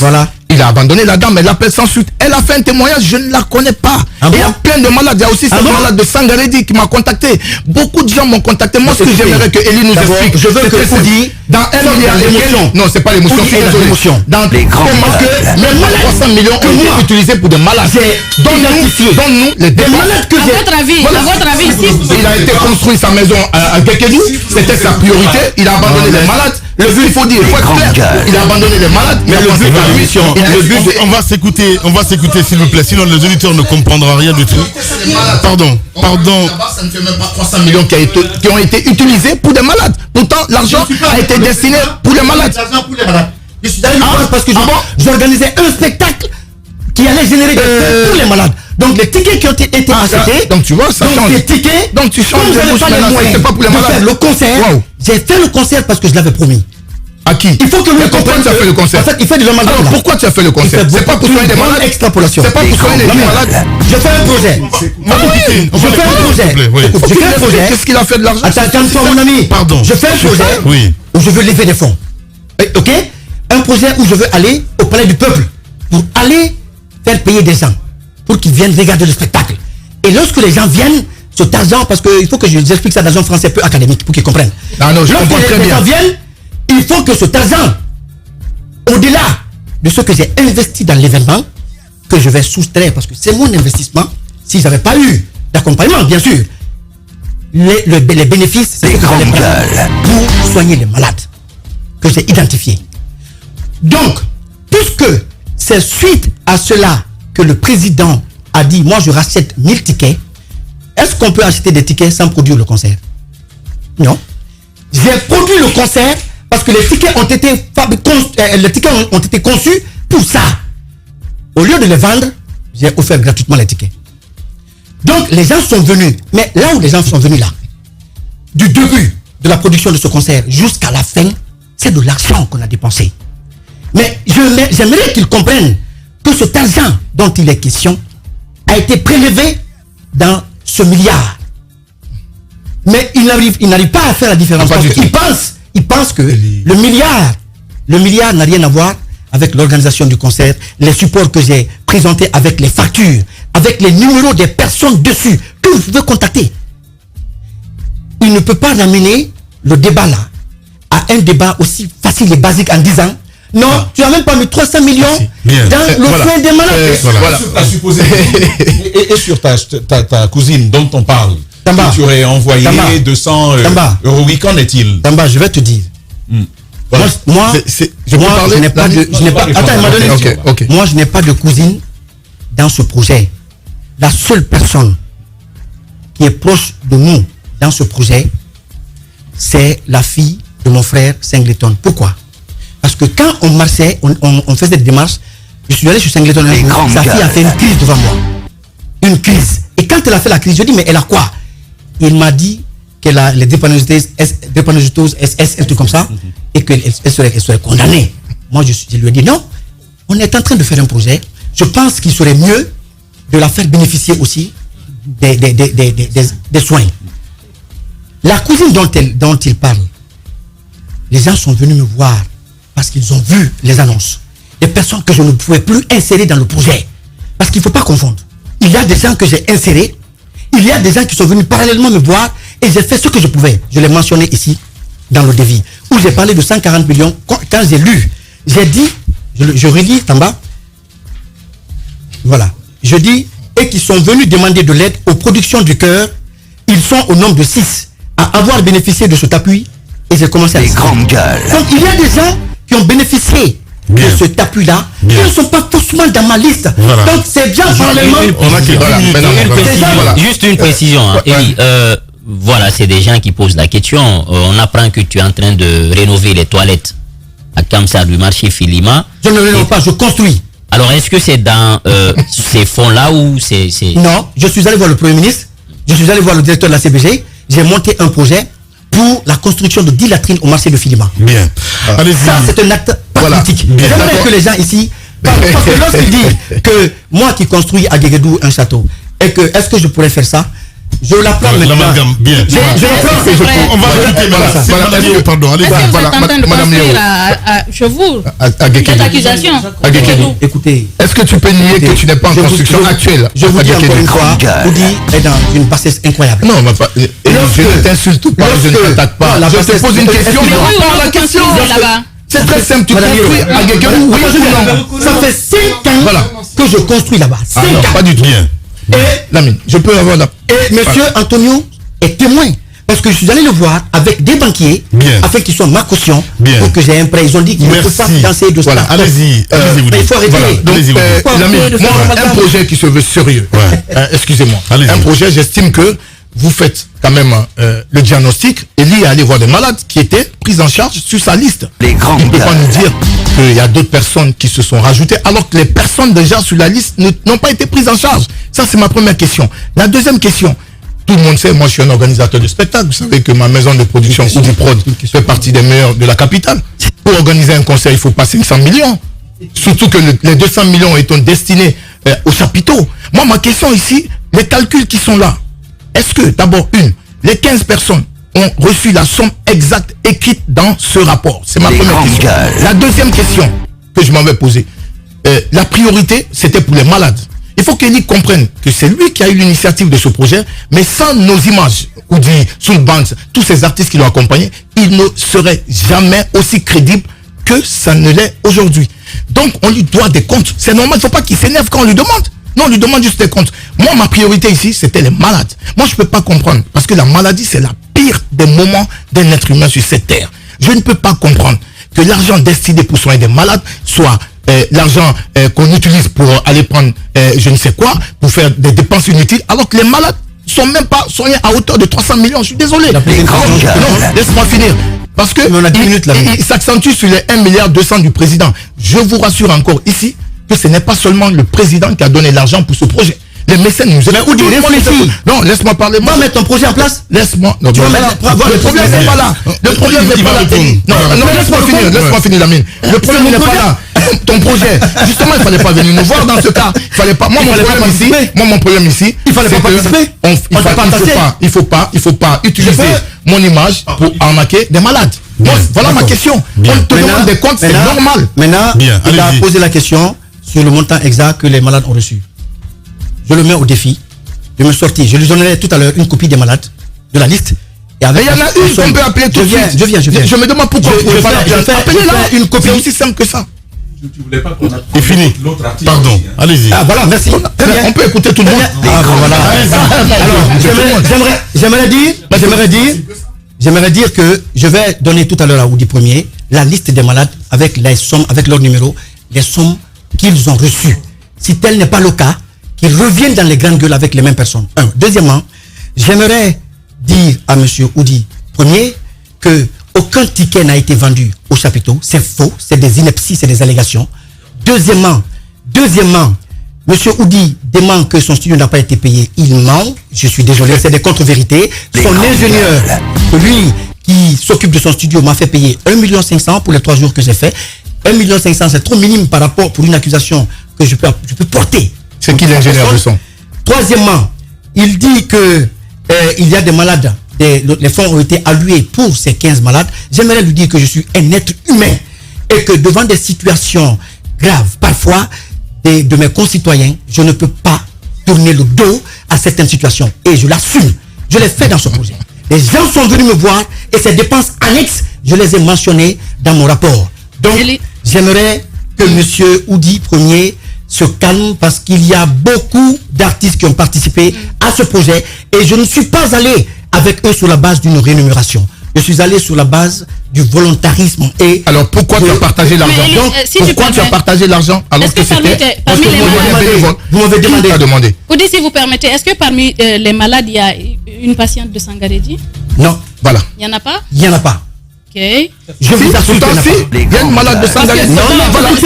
Il a abandonné la dame, elle l'appelle sans suite. Elle a fait un témoignage, je ne la connais pas. Il y a plein de malades. Il y a aussi cette malade de Sangaredi qui m'a contacté. Beaucoup de gens m'ont contacté. Moi, ce que j'aimerais que Elie nous explique, je veux que vous dites dans 1 milliard d'émotion. Non, c'est pas l'émotion, c'est l'émotion. Dans les grands malades. Même 300 millions ont été utilisés pour des malades. Donne-nous les malades que j'ai. À votre avis, ici. Il a été construit sa maison à Gekedou. C'était sa priorité. Il a abandonné les malades. Le but, il faut dire, il faut être clair. Il a abandonné les malades. Mais le but de l'émission. On va s'écouter s'il vous plaît, sinon les auditeurs ne comprendront rien du tout. Pardon. Ça ne fait même pas 300 millions qui ont été utilisés pour des malades. Pourtant, l'argent a été destiné pour les malades. Je suis allé parce que j'organisais un spectacle qui allait générer des fonds pour les malades. Donc les tickets qui ont été achetés, donc tu vois, ça change. Les tickets, donc tu changes c'est pas pour les malades. Faire le concert. J'ai fait le concert parce que je l'avais promis. À qui? Il faut que vous compreniez. Tu as fait le concert. En fait, il fait de la malade. Alors pourquoi tu as fait le concert? C'est pas pour soigner des malades. Extrapolation. C'est pas pour soigner des malades. Je fais un projet. Je fais un projet. Qu'est-ce qu'il a fait de l'argent? Attends, calme-toi mon ami. Pardon. Je fais un projet où je veux lever des fonds. Ok? Un projet où je veux aller au palais du peuple pour aller faire payer des gens pour qu'ils viennent regarder le spectacle. Et lorsque les gens viennent, cet argent, parce qu'il faut que je vous explique ça dans un français peu académique pour qu'ils comprennent. Non, je comprends très bien. Lorsque les gens viennent, il faut que cet argent, au-delà de ce que j'ai investi dans l'événement, que je vais soustraire, parce que c'est mon investissement, si je n'avais pas eu d'accompagnement, bien sûr, les bénéfices, c'est ce que j'allais prendre pour soigner les malades que j'ai identifiés. Donc, puisque c'est suite à cela que le président a dit, moi je rachète 1000 tickets, est-ce qu'on peut acheter des tickets sans produire le concert? Non. J'ai produit le concert parce que les tickets ont été conçus pour ça. Au lieu de les vendre, j'ai offert gratuitement les tickets. Donc les gens sont venus, mais là où les gens sont venus là, du début de la production de ce concert jusqu'à la fin, c'est de l'argent qu'on a dépensé. Mais j'aimerais qu'ils comprennent que cet argent dont il est question a été prélevé dans ce milliard. Mais il n'arrive pas à faire la différence. Parce qu'il pense que le milliard n'a rien à voir avec l'organisation du concert, les supports que j'ai présentés avec les factures, avec les numéros des personnes dessus, que vous pouvez contacter. Il ne peut pas ramener le débat là à un débat aussi facile et basique en disant non, tu n'as même pas mis 300 millions dans le soin des malades. Et sur ta cousine dont on parle, Tamba, tu aurais envoyé 200 euros. Oui, qu'en est-il? Tamba, je vais te dire. Voilà. Moi, je n'ai pas de... Attends, il m'a donné. Moi, je n'ai pas de cousine dans ce projet. La seule personne qui est proche de nous dans ce projet, c'est la fille de mon frère Singleton. Pourquoi? Parce que quand on marchait, on faisait des démarches, je suis allé sur Singleton un jour, sa fille a fait une crise devant moi. Une crise. Et quand elle a fait la crise, je dis, mais elle a quoi? Il m'a dit qu'elle a les drépanocytoses SS, un truc comme ça, et qu'elle serait condamnée. Moi, je lui ai dit, non, on est en train de faire un projet je pense qu'il serait mieux de la faire bénéficier aussi des soins. La cousine dont il parle, les gens sont venus me voir parce qu'ils ont vu les annonces. Des personnes que je ne pouvais plus insérer dans le projet. Parce qu'il ne faut pas confondre. Il y a des gens que j'ai insérés, il y a des gens qui sont venus parallèlement me voir et j'ai fait ce que je pouvais. Je l'ai mentionné ici dans le devis, où j'ai parlé de 140 millions. Quand j'ai lu, j'ai dit, je relis en bas, voilà, je dis, et qui sont venus demander de l'aide aux productions du cœur, ils sont au nombre de 6 à avoir bénéficié de cet appui et j'ai commencé à... Les grandes gueules. Donc il y a des gens qui ont bénéficié de cet appui-là, qui ne sont pas forcément dans ma liste. Voilà. Donc c'est bien parallèlement... Juste une précision, hein. Eli, voilà, c'est des gens qui posent la question. On apprend que tu es en train de rénover les toilettes à Kamsa du marché Filima. Je ne rénove pas, je construis. Alors, est-ce que c'est dans ces fonds-là ou c'est... Non, je suis allé voir le Premier ministre, je suis allé voir le directeur de la CBG, j'ai monté un projet pour la construction de 10 latrines au marché de Filima. Bien. Allez-y. Ça, c'est un acte politique. J'aimerais que les gens ici... Parce que lorsqu'ils disent que moi qui construis à Guéguédou un château, et que est-ce que je pourrais faire ça? Je la prends maintenant. Bien. On va rajouter, pardon, allez, voilà, madame Léo. Cette accusation. Écoutez. Est-ce que tu peux nier que tu n'es pas en construction actuelle? Je vous dis encore une fois, Oudi est dans une bassesse incroyable. Non, je ne t'insulte pas, je ne t'attaque pas. Je te pose une question, je réponds à la question. C'est très simple, tu construis à Guéguédou, oui ou non? Ça fait 5 ans que je construis là-bas. 5 ans. Pas du tout. Et Lamine, je peux avoir la... Et monsieur Antonio est témoin. Parce que je suis allé le voir avec des banquiers, afin qu'ils soient ma caution, pour que j'ai un prêt. Ils ont dit qu'ils ne peuvent pas financer de ça. Voilà, allez-y. Il faut arrêter. Lamine, moi, un projet qui se veut sérieux. Excusez-moi. Un projet, j'estime que vous faites quand même le diagnostic. Eli est allé voir des malades qui étaient pris en charge sur sa liste. Les grands. On ne peut pas nous dire qu'il y a d'autres personnes qui se sont rajoutées alors que les personnes déjà sur la liste n'ont pas été prises en charge. Ça, c'est ma première question. La deuxième question, tout le monde sait, moi je suis un organisateur de spectacle. Vous savez que ma maison de production Oudiprod fait partie des meilleures de la capitale. Pour organiser un concert, il faut pas 500 millions. Surtout que les 200 millions étant destinés aux chapiteaux. Moi, ma question ici, les calculs qui sont là, est-ce que, d'abord, les 15 personnes ont reçu la somme exacte écrite dans ce rapport? C'est ma première question. La deuxième question que je m'avais posée, la priorité, c'était pour les malades. Il faut qu'Eli comprenne que c'est lui qui a eu l'initiative de ce projet, mais sans nos images, ou dit Soul Banks, tous ces artistes qui l'ont accompagné, il ne serait jamais aussi crédible que ça ne l'est aujourd'hui. Donc, on lui doit des comptes. C'est normal, il ne faut pas qu'il s'énerve quand on lui demande. Non, on lui demande juste des comptes. Moi, ma priorité ici, c'était les malades. Moi, je ne peux pas comprendre, parce que la maladie, c'est la pire des moments d'un être humain sur cette terre. Je ne peux pas comprendre que l'argent destiné pour soigner des malades soit l'argent qu'on utilise pour aller prendre je ne sais quoi, pour faire des dépenses inutiles, alors que les malades ne sont même pas soignés à hauteur de 300 millions. Je suis désolé. Non, laisse-moi finir. Parce que il s'accentue sur les 1,2 milliard du président. Je vous rassure encore ici que ce n'est pas seulement le président qui a donné l'argent pour ce projet. Les mécènes nous aident. Non, laisse-moi parler. Moi, mettre ton projet en place. Laisse-moi. Le problème n'est pas là. Le problème n'est pas là. Non, laisse-moi finir, Lamine. Le problème n'est pas là. Ton projet. Justement, il ne fallait pas venir nous voir dans ce cas. Il fallait pas. Moi, mon problème ici. Il fallait pas participer. Il faut pas utiliser mon image pour arnaquer des malades. Voilà ma question. On te demande des comptes, c'est normal. Maintenant, il a posé la question sur le montant exact que les malades ont reçu. Je le mets au défi de me sortir. Je lui donnerai tout à l'heure une copie des malades, de la liste. Et avec il y en a une qu'on peut appeler tout de suite. Je viens. Je me demande pourquoi vous ne pouvez pas l'appeler. Appelez-la une copie aussi simple que ça. Tu voulais pas qu'on a... C'est fini. Pardon. Allez-y. Ah voilà, merci. On peut écouter tout le monde. Ah voilà. Alors, j'aimerais dire que je vais donner tout à l'heure à Oudi Premier la liste des malades avec les sommes, avec leur numéro, les sommes qu'ils ont reçues. Si tel n'est pas le cas, qu'ils reviennent dans les grandes gueules avec les mêmes personnes. Deuxièmement, j'aimerais dire à M. Oudi Premier que aucun ticket n'a été vendu au chapiteau. C'est faux, c'est des inepties, c'est des allégations. Deuxièmement, M. Oudi demande que son studio n'a pas été payé. Il ment, je suis désolé, c'est des contre-vérités. Son ingénieur, lui qui s'occupe de son studio, m'a fait payer 1,5 million pour les 3 jours que j'ai fait. 1,5 million, c'est trop minime par rapport pour une accusation que je peux porter. C'est qui l'ingénieur de son? Troisièmement, il dit que il y a des malades, les fonds ont été alloués pour ces 15 malades. J'aimerais lui dire que je suis un être humain et que devant des situations graves, parfois, de mes concitoyens, je ne peux pas tourner le dos à certaines situations. Et je l'assume. Je l'ai fait dans ce projet. Les gens sont venus me voir et ces dépenses annexes, je les ai mentionnées dans mon rapport. Donc, j'aimerais que M. Oudi Premier se calme parce qu'il y a beaucoup d'artistes qui ont participé à ce projet et je ne suis pas allé avec eux sur la base d'une rémunération. Je suis allé sur la base du volontarisme. Et alors pourquoi tu as partagé l'argent? Pourquoi tu as partagé l'argent alors que c'était parmi les malades? Vous m'avez demandé. Oudi, si vous permettez, est-ce que parmi les malades, il y a une patiente de Sangaredi? Non. Voilà. Il n'y en a pas? Il n'y en a pas. Ok. Je vous assure qu'il n'y en a pas. Il y a une malade de Sangaredi. Non, voilà. Moi,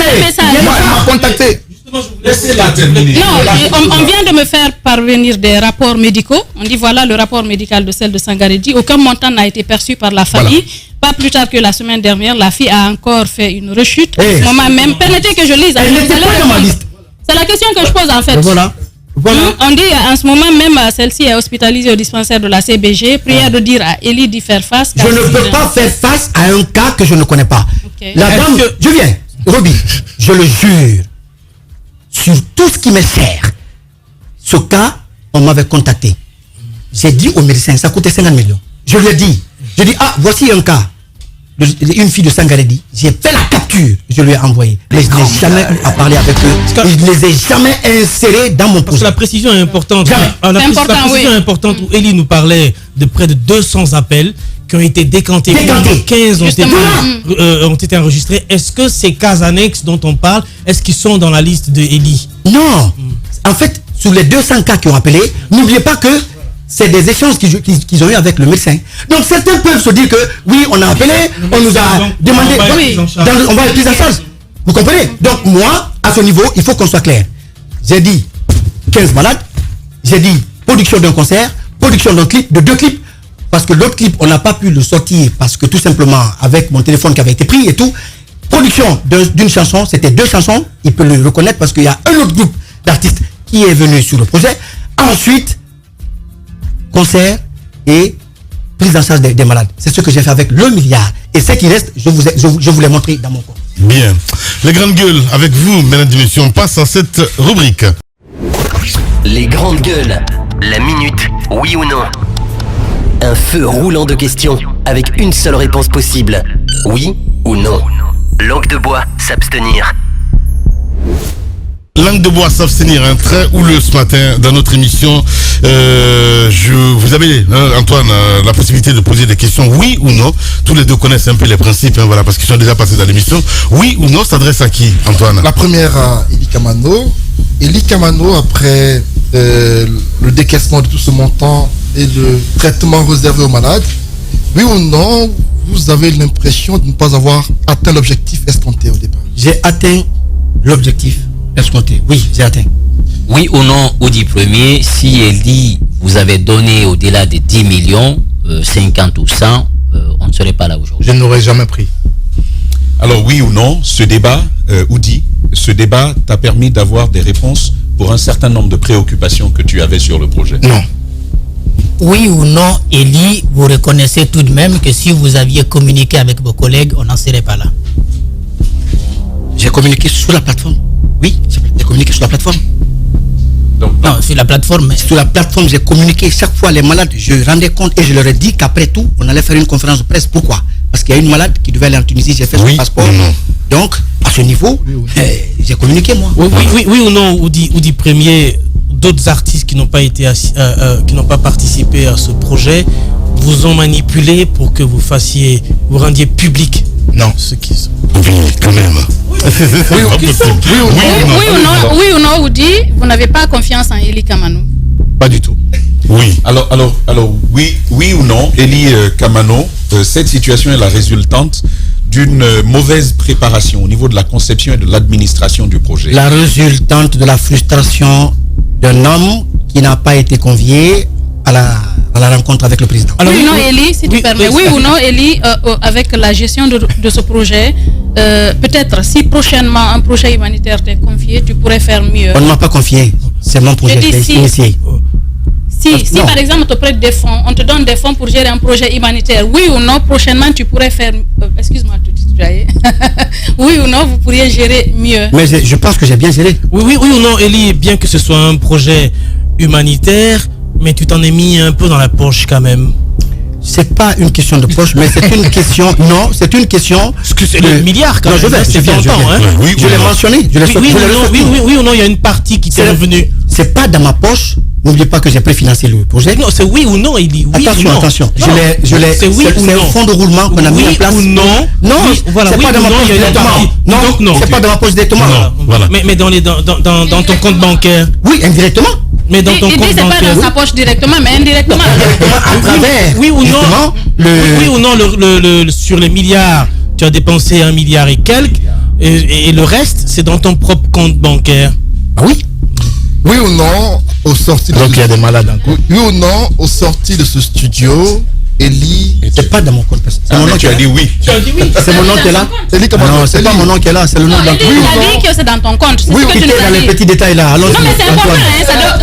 elle m'a contacté. Non, on vient de me faire parvenir des rapports médicaux. On dit voilà le rapport médical de celle de Sangaredi. Aucun montant n'a été perçu par la famille. Voilà. Pas plus tard que la semaine dernière, la fille a encore fait une rechute. À ce moment même, permettez que je lise. C'est la question que je pose en fait. Voilà. On dit en ce moment même, celle-ci est hospitalisée au dispensaire de la CBG. Prière de dire à Elie d'y faire face. Je ne peux pas faire face à un cas que je ne connais pas. Okay. La dame, je viens, Roby, je le jure, sur tout ce qui m'est cher, ce cas, on m'avait contacté. J'ai dit au médecin, ça coûtait 50 millions. Je lui ai dit, voici un cas. Une fille de Sangaredi, j'ai fait la capture, je lui ai envoyé. Mais je n'ai jamais eu à parler avec eux. Je ne les ai jamais insérés dans mon projet. Parce que la précision est importante. La précision est importante où Elie nous parlait de près de 200 appels qui ont été décantés. 15 ont été enregistrés. Est-ce que ces cas annexes dont on parle, est-ce qu'ils sont dans la liste de Elie? Non. En fait, sur les 200 cas qui ont appelé, n'oubliez pas que c'est des échanges qu'ils ont eu avec le médecin. Donc certains peuvent se dire que oui, on a appelé, on nous a demandé, on va être pris en charge. Vous comprenez? Donc moi, à ce niveau, il faut qu'on soit clair. J'ai dit 15 malades, j'ai dit production d'un concert, production d'un clip, de 2 clips, parce que l'autre clip, on n'a pas pu le sortir parce que tout simplement, avec mon téléphone qui avait été pris et tout, production d'une chanson, c'était 2 chansons, il peut le reconnaître parce qu'il y a un autre groupe d'artistes qui est venu sur le projet. Ensuite, concert et prise en charge des malades. C'est ce que j'ai fait avec le milliard. Et ce qui reste, je vous l'ai montré dans mon compte. Bien. Les grandes gueules, avec vous, mesdames et messieurs, on passe à cette rubrique. Les grandes gueules. La minute, oui ou non. Un feu roulant de questions avec une seule réponse possible. Oui ou non. Langue de bois, s'abstenir. Langue de bois, s'abstenir, très houleux ce matin dans notre émission. Vous avez, Antoine, la possibilité de poser des questions, oui ou non. Tous les deux connaissent un peu les principes, voilà, parce qu'ils sont déjà passés dans l'émission. Oui ou non s'adresse à qui, Antoine? La première à Elie Kamano. Elie Kamano, après le décaissement de tout ce montant et le traitement réservé aux malades, oui ou non, vous avez l'impression de ne pas avoir atteint l'objectif escompté au départ? J'ai atteint l'objectif escompté. Oui, j'ai atteint. Oui ou non, Oudi Premier, si elle dit vous avez donné au-delà de 10 millions, 50 ou 100, on ne serait pas là aujourd'hui. Je n'aurais jamais pris. Alors oui ou non, ce débat, Oudi, ce débat t'a permis d'avoir des réponses pour un certain nombre de préoccupations que tu avais sur le projet? Non. Oui ou non, Elie, vous reconnaissez tout de même que si vous aviez communiqué avec vos collègues, on n'en serait pas là. J'ai communiqué sur la plateforme. Oui, j'ai communiqué sur la plateforme. Donc, non, sur la plateforme. Sur la plateforme, j'ai communiqué chaque fois les malades. Je rendais compte et je leur ai dit qu'après tout, on allait faire une conférence de presse. Pourquoi? Parce qu'il y a une malade qui devait aller en Tunisie. J'ai fait son passeport. Donc, à ce niveau, j'ai communiqué moi. Oui ou non, Oudi Premier, d'autres artistes qui n'ont pas été qui n'ont pas participé à ce projet vous ont manipulé pour que vous rendiez public. Non. Ce qui sont. Oui, quand même. Oui ou non, Oudi, vous n'avez pas confiance en Elie Kamano? Pas du tout. Oui. Alors, oui ou non, Elie Kamano, cette situation est la résultante d'une mauvaise préparation au niveau de la conception et de l'administration du projet. La résultante de la frustration d'un homme qui n'a pas été convié à la rencontre avec le président. Alors, oui ou non, Eli, si tu permets. Oui ou non, Eli, avec la gestion de ce projet, peut-être si prochainement un projet humanitaire t'est confié, tu pourrais faire mieux. On ne m'a pas confié. C'est mon projet initié. Si par exemple on te prête des fonds, on te donne des fonds pour gérer un projet humanitaire, oui ou non, prochainement tu pourrais faire, excuse-moi de te tutoyer, oui ou non, vous pourriez gérer mieux. Mais je pense que j'ai bien géré. Oui ou non, Eli, bien que ce soit un projet humanitaire, mais tu t'en es mis un peu dans la poche quand même. C'est pas une question de poche, mais c'est une question. Non, c'est une question. C'est le milliard quand même. Je l'ai mentionné. Oui ou non, il y a une partie qui t'est revenue. C'est pas dans ma poche. N'oubliez pas que j'ai préfinancé le projet. Non, c'est oui ou non, il dit oui. Attention. C'est un fonds de roulement qu'on a mis en place. Oui ou non. Non, c'est pas dans ma poche directement. Non, c'est pas dans ma poche directement. Mais dans ton compte bancaire. Oui, indirectement. Mais dans ton compte bancaire. C'est pas dans sa poche directement, mais indirectement. À travers. Oui ou non. Oui ou non, sur les milliards, tu as dépensé 1 milliard et quelques, et le reste, c'est dans ton propre compte bancaire. Ah oui. Oui ou non, au sorti de donc il y a des malades en coup. Oui ou non, au sorti de ce studio, Eli. C'est pas dans mon compte. C'est mon nom qui a dit oui. Tu as dit oui. C'est mon nom qui est là. Non, c'est pas mon nom qui est là, c'est le nom de l'entreprise. Il a dit que c'est dans ton compte. Oui, qui est dans les petits détails là. Non, mais c'est important,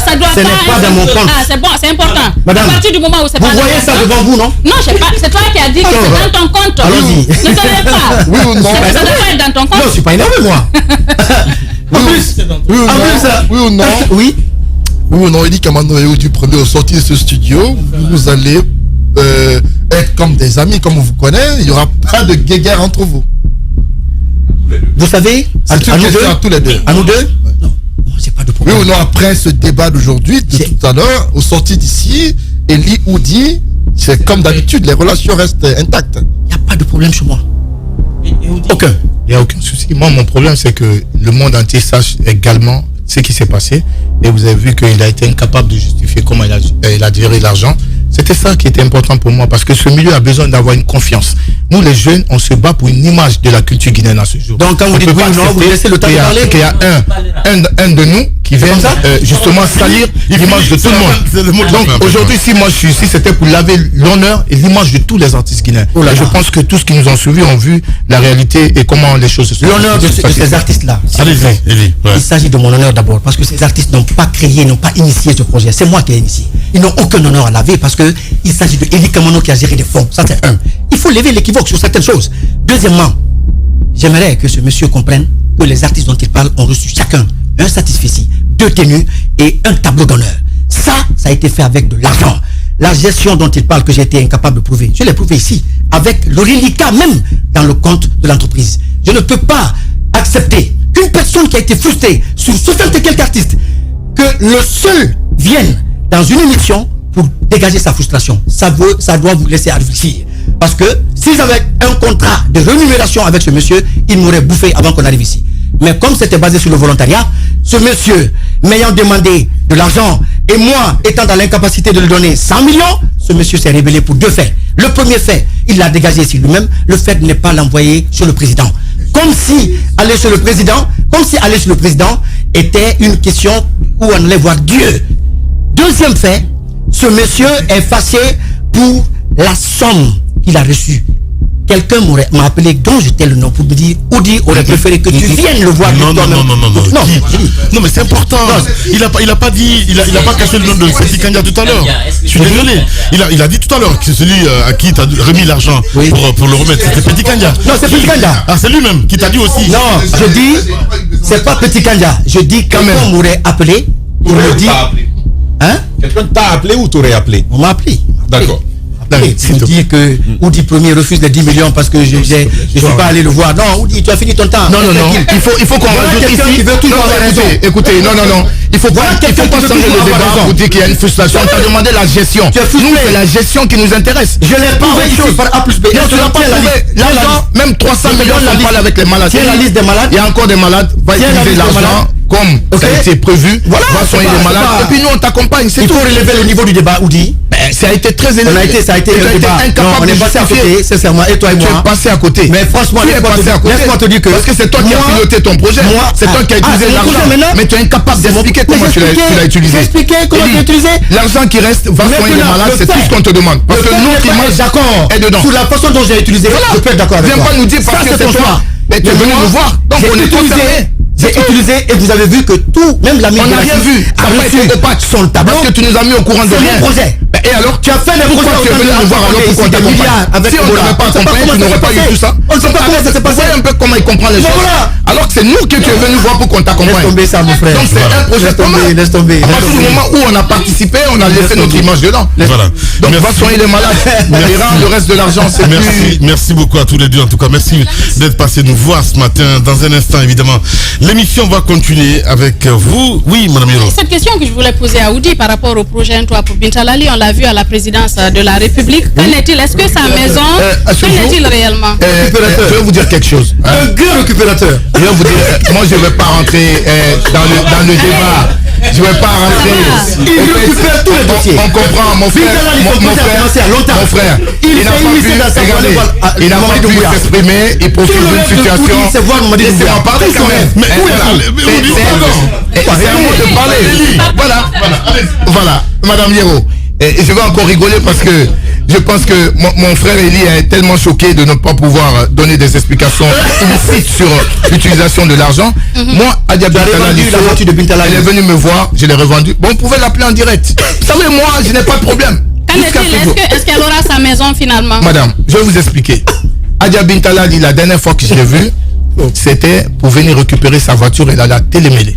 ça doit pas. Ce n'est pas dans mon compte. Ah, c'est bon, c'est important. Madame, à partir du moment où c'est pas. Vous voyez ça devant vous, non? Non, c'est toi qui as dit que c'est dans ton compte. Allons-y. Ne te lève pas. Oui ou non? Ça doit pas être dans ton compte. Non, je suis pas énervé, moi. En plus, oui ou non? Oui. Oui ou non, Eli Kamano et Oudi premier au sorti de ce studio, vous allez être comme des amis, comme on vous connaît, il n'y aura pas de guéguerre entre vous. Vous savez, à tous les deux. À nous deux? Non, c'est pas de problème. Oui ou non, après ce débat d'aujourd'hui, de tout à l'heure, au sorti d'ici, Eli Oudi, c'est comme d'habitude, les relations restent intactes. Il n'y a pas de problème chez moi. Aucun. Il n'y a aucun souci. Moi, mon problème, c'est que le monde entier sache également ce qui s'est passé. Et vous avez vu qu'il a été incapable de justifier comment il a géré l'argent. C'était ça qui était important pour moi, parce que ce milieu a besoin d'avoir une confiance. Nous, les jeunes, on se bat pour une image de la culture guinéenne à ce jour. Donc, quand vous dites oui ou non, vous laissez le temps de parler. Il y a un de nous qui vient justement salir l'image de tout le monde. Donc, aujourd'hui, si moi je suis ici, c'était pour laver l'honneur et l'image de tous les artistes guinéens. Et je pense que tous ceux qui nous ont suivis ont vu la réalité et comment les choses se sont. L'honneur de ces artistes-là. Allez-y. Il s'agit de mon honneur d'abord, parce que ces artistes n'ont pas créé, n'ont pas initié ce projet. C'est moi qui ai initié. Ils n'ont aucun honneur à laver parce que il s'agit de Eli Kamano qui a géré des fonds. Ça, c'est un. Il faut lever l'équivoque sur certaines choses. Deuxièmement, j'aimerais que ce monsieur comprenne que les artistes dont il parle ont reçu chacun un satisfecit, 2 tenues et un tableau d'honneur. Ça a été fait avec de l'argent. La gestion dont il parle que j'ai été incapable de prouver, je l'ai prouvé ici, avec le reliquat même dans le compte de l'entreprise. Je ne peux pas accepter qu'une personne qui a été frustrée sur 60 et quelques artistes, que le seul vienne dans une émission pour dégager sa frustration. Ça doit vous laisser réfléchir. Parce que si j'avais un contrat de rémunération avec ce monsieur, il m'aurait bouffé avant qu'on arrive ici. Mais comme c'était basé sur le volontariat, ce monsieur m'ayant demandé de l'argent et moi étant dans l'incapacité de lui donner 100 millions, ce monsieur s'est rébellé pour 2 faits. Le premier fait, il l'a dégagé sur lui-même. Le fait de ne pas l'envoyer sur le président. Comme si aller sur le président était une question où on allait voir Dieu. Deuxième fait, ce monsieur est fâché pour la somme qu'il a reçue. Quelqu'un m'a appelé, dont j'étais le nom, pour me dire, Oudi aurait préféré que tu viennes le voir. Non, mais c'est important. Il a pas caché le nom de Petit Kanja tout à l'heure. Je suis désolé. Il a dit tout à l'heure que c'est celui à qui tu as remis l'argent pour le remettre. C'était Petit Kanja. Non, c'est Petit Kanja. Ah, c'est lui-même qui t'a dit aussi. Non, je dis, c'est pas Petit Kanja. Je dis, quand même, on m'aurait appelé pour me dire. Hein? Quelqu'un t'a appelé ou t'aurais appelé? On m'a appelé. D'accord. C'est dire que Oudi premier refuse les 10 millions parce que je ne suis pas allé le voir. Non, Oudi, tu as fini ton temps. Non. Il faut qu'on rajoute ici. Écoutez, non. Il faut pas changer le débat pour dire qu'il y a une frustration. On t'a demandé la gestion. Nous, c'est la gestion qui nous intéresse. Je l'ai prouvé ici par A plus B. Non, tu n'as pas trouvé l'argent. Même 300 millions, on parle avec les malades. Tiens la liste des malades. Il y a encore des malades. Va utiliser l'argent comme ça a été prévu. Va soigner les malades. Et puis nous, on t'accompagne. Il faut relever le niveau du débat, Oudi. ça a été très élevé. Ça a été incapable. On est passé à côté, sincèrement, et toi et moi. Tu es passé à côté. Mais franchement, laisse-moi te dire que. Parce que c'est toi qui as piloté ton projet. C'est toi qui as utilisé l'argent. Mais tu es incapable d'expliquer comment tu l'as utilisé. Expliquer comment tu l'as utilisé. L'argent qui reste va soigner les malades, c'est tout ce qu'on te demande. Parce que notre image est dedans. Sur la façon dont j'ai utilisé, je peux être d'accord avec toi. Viens pas nous dire parce que c'est toi. Mais tu es venu nous voir. Donc on est utilisé. J'ai utilisé et vous avez vu que tout, même la mine. On n'a rien vu. Ça n'a pas été opaque sur le tableau. Parce que tu nous as mis au courant de rien. Projet. Et alors, tu as fait des projets. Tu es venu nous voir alors pourquoi on t'accompagne. Si on n'avait pas accompagné, tu n'aurais pas eu tout ça. On ne sait pas comment ça s'est passé. Voyez un peu comment il comprend les choses. Alors que c'est nous que tu es venu voir pour qu'on t'accompagne. Laisse tomber ça, mon frère. Donc c'est un projet commun. Laisse tomber. À partir du moment où on a participé, on a laissé notre image dedans. Voilà. Donc on va soigner les malades. Le reste de l'argent, c'est plus. Merci beaucoup à tous les deux. En tout cas, merci d'être passés nous voir ce matin. Dans un instant, évidemment, l'émission va continuer avec vous. Oui, Madame Hiro. Cette question que je voulais poser à Oudi par rapport au projet N3 pour Bintalali, on l'a vu à la présidence de la République. Qu'en est-il? Est-ce que sa maison, qu'en est-il réellement? Je vais vous dire quelque chose. Un grand récupérateur. Je vais vous dire, moi je ne vais pas rentrer dans le débat. Je ne vais pas rentrer. Il récupère tous les dossiers. On comprend, mon frère. Mon frère. Il n'a pas pu s'exprimer. Il profite d'une situation. Laissez-moi parler quand même. C'est un mot de parler. Voilà. Madame Hiro. Et je vais encore rigoler parce que je pense que mon frère Eli est tellement choqué de ne pas pouvoir donner des explications illicites sur l'utilisation de l'argent. Moi, Adia Bintala, elle est venue me voir, je l'ai revendue. Bon, on pouvait l'appeler en direct. Vous savez, moi, je n'ai pas de problème. Est-ce qu'elle aura sa maison finalement? Madame, je vais vous expliquer. Adia Bintala, la dernière fois que je l'ai vue, c'était pour venir récupérer sa voiture et la télémêlée.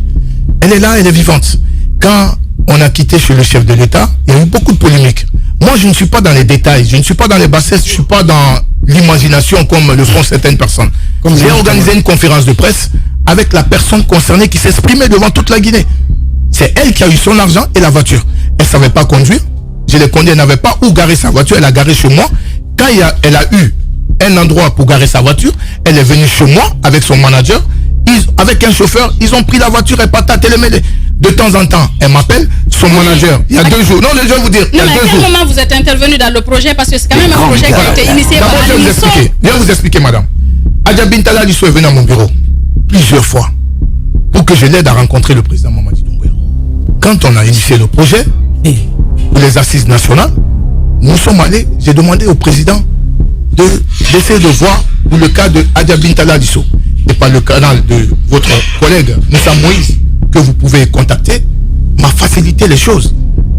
Elle est là, elle est vivante. Quand on a quitté chez le chef de l'État, il y a eu beaucoup de polémiques. Moi, je ne suis pas dans les détails, je ne suis pas dans les bassesses, je ne suis pas dans l'imagination comme le font certaines personnes. J'ai organisé une conférence de presse avec la personne concernée qui s'exprimait devant toute la Guinée. C'est elle qui a eu son argent et la voiture. Elle ne savait pas conduire. Je l'ai conduit, elle n'avait pas où garer sa voiture, elle a garé chez moi. Quand elle a eu un endroit pour garer sa voiture, elle est venue chez moi avec son manager. Avec un chauffeur, ils ont pris la voiture et partent à télémêler. De temps en temps, elle m'appelle, son manager, il y a 2 jours. Non, je vais vous dire, il y a 2 jours. À quel moment vous êtes intervenu dans le projet? Parce que c'est quand même un projet qui a été initié par la ministre. Je vais vous expliquer, madame. Adia Bintala est venue à mon bureau plusieurs fois pour que je l'aide à rencontrer le président Mamadi Doumbouya. Quand on a initié le projet pour les assises nationales, nous sommes allés, j'ai demandé au président d'essayer de voir pour le cas de Adia Bintala Disso et par le canal de votre collègue Moussa Moïse que vous pouvez contacter, m'a facilité les choses.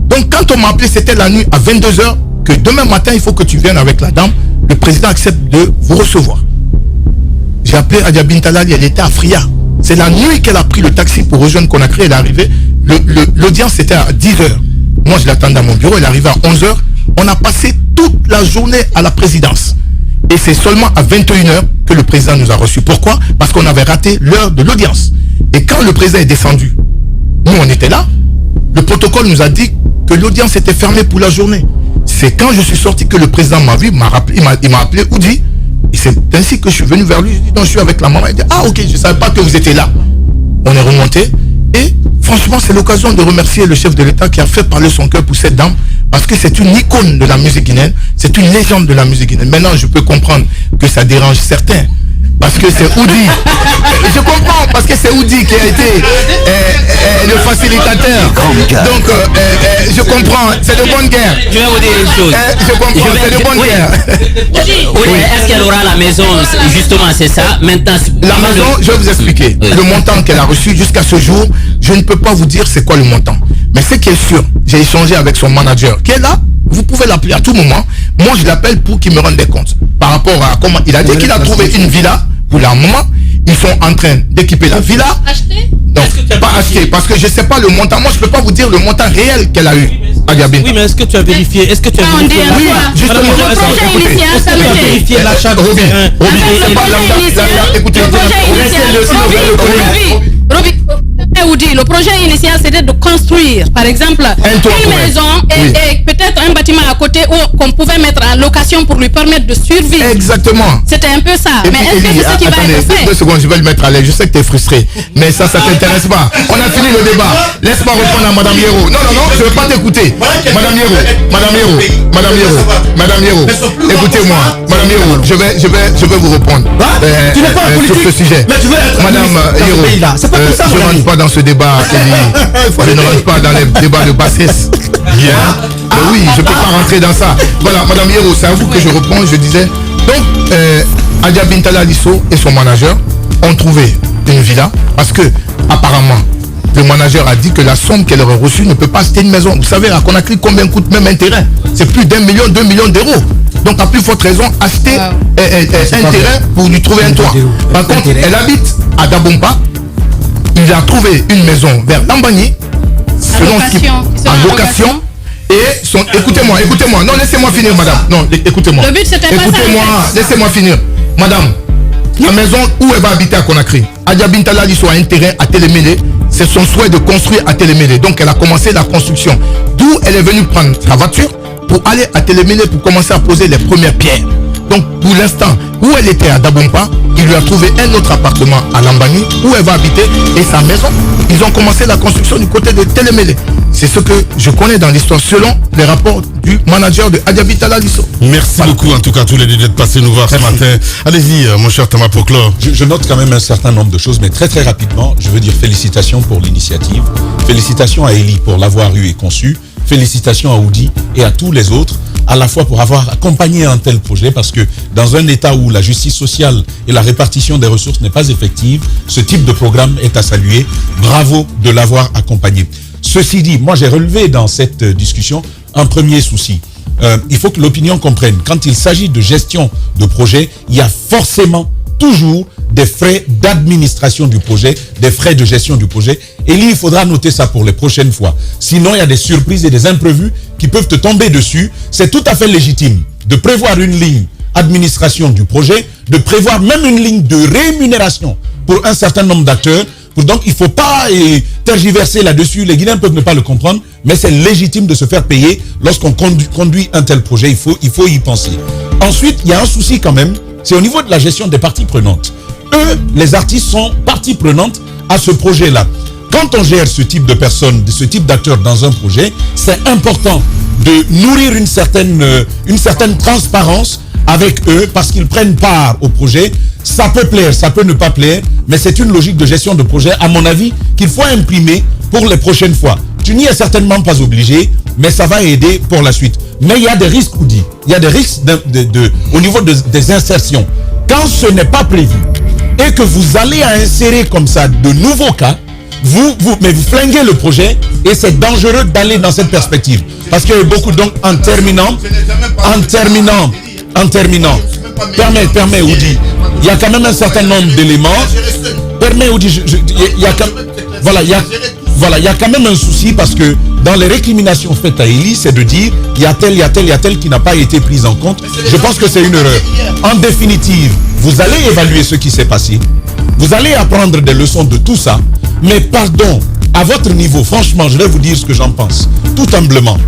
Donc quand on m'a appelé, c'était la nuit à 22h, que demain matin, il faut que tu viennes avec la dame. Le président accepte de vous recevoir. J'ai appelé Adia Bintala, elle était à Fria. C'est la nuit qu'elle a pris le taxi pour rejoindre Conakry, elle est arrivée. L'audience était à 10h. Moi, je l'attendais à mon bureau, elle est arrivée à 11h. On a passé toute la journée à la présidence. Et c'est seulement à 21h que le président nous a reçus. Pourquoi? Parce qu'on avait raté l'heure de l'audience. Et quand le président est descendu, nous on était là, le protocole nous a dit que l'audience était fermée pour la journée. C'est quand je suis sorti que le président m'a vu, il m'a appelé Oudi. Et c'est ainsi que je suis venu vers lui. Je dis non, je suis avec la maman. Il dit ah ok, je ne savais pas que vous étiez là. On est remonté. Et franchement, c'est l'occasion de remercier le chef de l'État qui a fait parler son cœur pour cette dame. Parce que c'est une icône de la musique guinéenne. C'est une légende de la musique guinéenne. Maintenant, je peux comprendre que ça dérange certains. Parce que c'est Oudi. Je comprends, parce que c'est Oudi qui a été le facilitateur. Donc, je comprends, c'est de bonne guerre. Je vais vous dire une chose. Je comprends, c'est de bonne guerre. Oui, est-ce qu'elle aura la maison? Justement, c'est ça. Maintenant, la maison, je vais vous expliquer. Le montant qu'elle a reçu jusqu'à ce jour, je ne peux pas vous dire c'est quoi le montant. Mais ce qui est sûr, j'ai échangé avec son manager qui est là. Vous pouvez l'appeler à tout moment. Moi, je l'appelle pour qu'il me rende des comptes. Par rapport à comment il a dit qu'il a trouvé une villa pour le moment. Ils sont en train d'équiper la villa. Acheter? Donc, pas acheter. Parce que je ne sais pas le montant. Moi, je ne peux pas vous dire le montant réel qu'elle a eu. Oui, mais est-ce que tu as vérifié? Est-ce que tu as vérifié? Oui, justement. Le projet initial, ça veut dire. Vérifier l'achat de le projet initial, c'était de construire, par exemple, une maison et peut-être un bâtiment à côté. côté qu'on pouvait mettre en location pour lui permettre de survivre. Exactement. C'était un peu ça. Et mais puis, est-ce que c'est ce qui va être fait? 2 secondes, je vais le mettre à l'aise. Je sais que tu es frustré. Mais ça t'intéresse pas. On a fini le débat. Laisse-moi répondre à Madame Yero. Non, je ne veux pas t'écouter. Madame Yero. Écoutez-moi. Madame Yero, je vais vous répondre sur ce sujet. Madame Yero, je ne rentre pas dans ce débat. Je ne rentre pas dans les débats de bassesse. Oui, je ne peux pas rentrer dans ça. Voilà, Madame Yero, c'est à vous que je reprends. Je disais, donc, Adja Bintala Lisso et son manager ont trouvé une villa parce que, apparemment, le manager a dit que la somme qu'elle aurait reçue ne peut pas acheter une maison. Vous savez, à Conakry, combien coûte même un terrain? C'est plus d'1 million, 2 millions d'euros. Donc, à plus forte raison, acheter un terrain pour lui trouver un toit. Par contre, elle habite à Dabompa. Il a trouvé une maison vers Lambani, selon ce qui en location. Et écoutez-moi. Non, laissez-moi finir, madame. Non, écoutez-moi. Le but, c'était pas ça. Écoutez-moi, laissez-moi finir. Madame, la maison où elle va habiter à Conakry, Adja Bintala Lisso a un terrain à Télémélé. C'est son souhait de construire à Télémélé. Donc, elle a commencé la construction. D'où elle est venue prendre sa voiture pour aller à Télémélé pour commencer à poser les premières pierres. Donc, pour l'instant, où elle était à Dabompa, il lui a trouvé un autre appartement à Lambani où elle va habiter et sa maison. Ils ont commencé la construction du côté de Télémélé. C'est ce que je connais dans l'histoire selon les rapports du manager de Adja Bintala Lisso. Merci beaucoup en tout cas tous les deux d'être passés nous voir ce matin. Allez-y mon cher Thomas Proclore. Je note quand même un certain nombre de choses, mais très très rapidement, je veux dire félicitations pour l'initiative. Félicitations à Elie pour l'avoir eu et conçu. Félicitations à Oudi et à tous les autres, à la fois pour avoir accompagné un tel projet, parce que dans un État où la justice sociale et la répartition des ressources n'est pas effective, ce type de programme est à saluer. Bravo de l'avoir accompagné. Ceci dit, moi j'ai relevé dans cette discussion un premier souci. Il faut que l'opinion comprenne, quand il s'agit de gestion de projet, il y a forcément toujours des frais d'administration du projet, des frais de gestion du projet. Et là, il faudra noter ça pour les prochaines fois. Sinon, il y a des surprises et des imprévus qui peuvent te tomber dessus. C'est tout à fait légitime de prévoir une ligne administration du projet, de prévoir même une ligne de rémunération pour un certain nombre d'acteurs. Donc, il ne faut pas tergiverser là-dessus. Les Guinéens peuvent ne pas le comprendre, mais c'est légitime de se faire payer lorsqu'on conduit un tel projet. Il faut y penser. Ensuite, il y a un souci quand même. C'est au niveau de la gestion des parties prenantes. Eux, les artistes sont parties prenantes à ce projet-là. Quand on gère ce type de personnes, ce type d'acteurs dans un projet, c'est important de nourrir une certaine transparence avec eux parce qu'ils prennent part au projet. Ça peut plaire, ça peut ne pas plaire, mais c'est une logique de gestion de projet, à mon avis, qu'il faut imprimer pour les prochaines fois. Tu n'y es certainement pas obligé, mais ça va aider pour la suite. Mais il y a des risques, Oudi. Il y a des risques au niveau des insertions. Quand ce n'est pas prévu et que vous allez à insérer comme ça de nouveaux cas, vous flinguez le projet et c'est dangereux d'aller dans cette perspective. Parce qu'il y a beaucoup, donc, en terminant, permets, Oudi, il y a quand même un certain nombre d'éléments. Permets, Oudi, il y a quand même un souci parce que dans les récriminations faites à Elie, c'est de dire il y a tel qui n'a pas été pris en compte. Je pense que c'est une erreur. En définitive, vous allez évaluer ce qui s'est passé. Vous allez apprendre des leçons de tout ça. Mais pardon, à votre niveau, franchement, je vais vous dire ce que j'en pense. Tout humblement.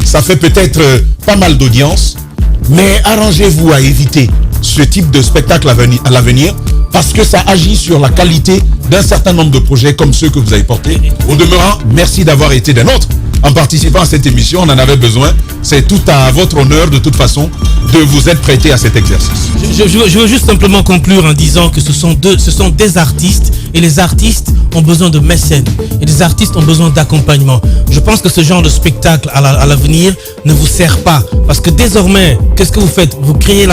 Ça fait peut-être pas mal d'audience, mais arrangez-vous à éviter ce type de spectacle à l'avenir parce que ça agit sur la qualité d'un certain nombre de projets comme ceux que vous avez portés. Au demeurant, merci d'avoir été des nôtres en participant à cette émission. On en avait besoin. C'est tout à votre honneur, de toute façon, de vous être prêté à cet exercice. Je veux juste simplement conclure en disant que ce sont des artistes et les artistes ont besoin de mécènes et les artistes ont besoin d'accompagnement. Je pense que ce genre de spectacle à l'avenir ne vous sert pas parce que désormais, qu'est-ce que vous faites? Vous créez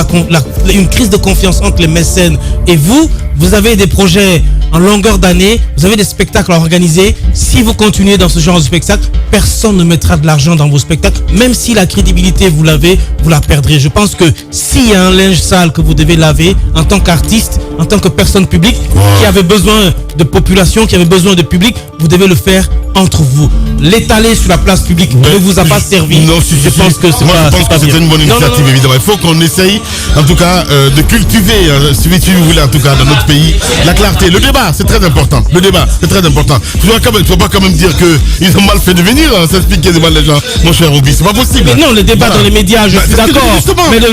une crise de confiance entre les mécènes et vous. Vous avez des projets en longueur d'année, vous avez des spectacles à organiser. Si vous continuez dans ce genre de spectacle, personne ne mettra de l'argent dans vos spectacles. Même si la crédibilité, vous l'avez, vous la perdrez. Je pense que s'il y a un linge sale que vous devez laver en tant qu'artiste, en tant que personne publique qui avait besoin besoin de population, qui avait besoin de public, vous devez le faire entre vous. L'étaler sur la place publique ne vous a pas servi. Non, je pense que c'est une bonne initiative, évidemment. Il faut qu'on essaye, en tout cas, de cultiver, si vous voulez, en tout cas, dans notre pays, la clarté. Le débat, c'est très important. Le débat, c'est très important. Tu ne faut pas quand même dire qu'ils ont mal fait de venir s'expliquer devant les gens, mon cher Ruby. C'est pas possible. Mais non, le débat dans les médias, je suis d'accord.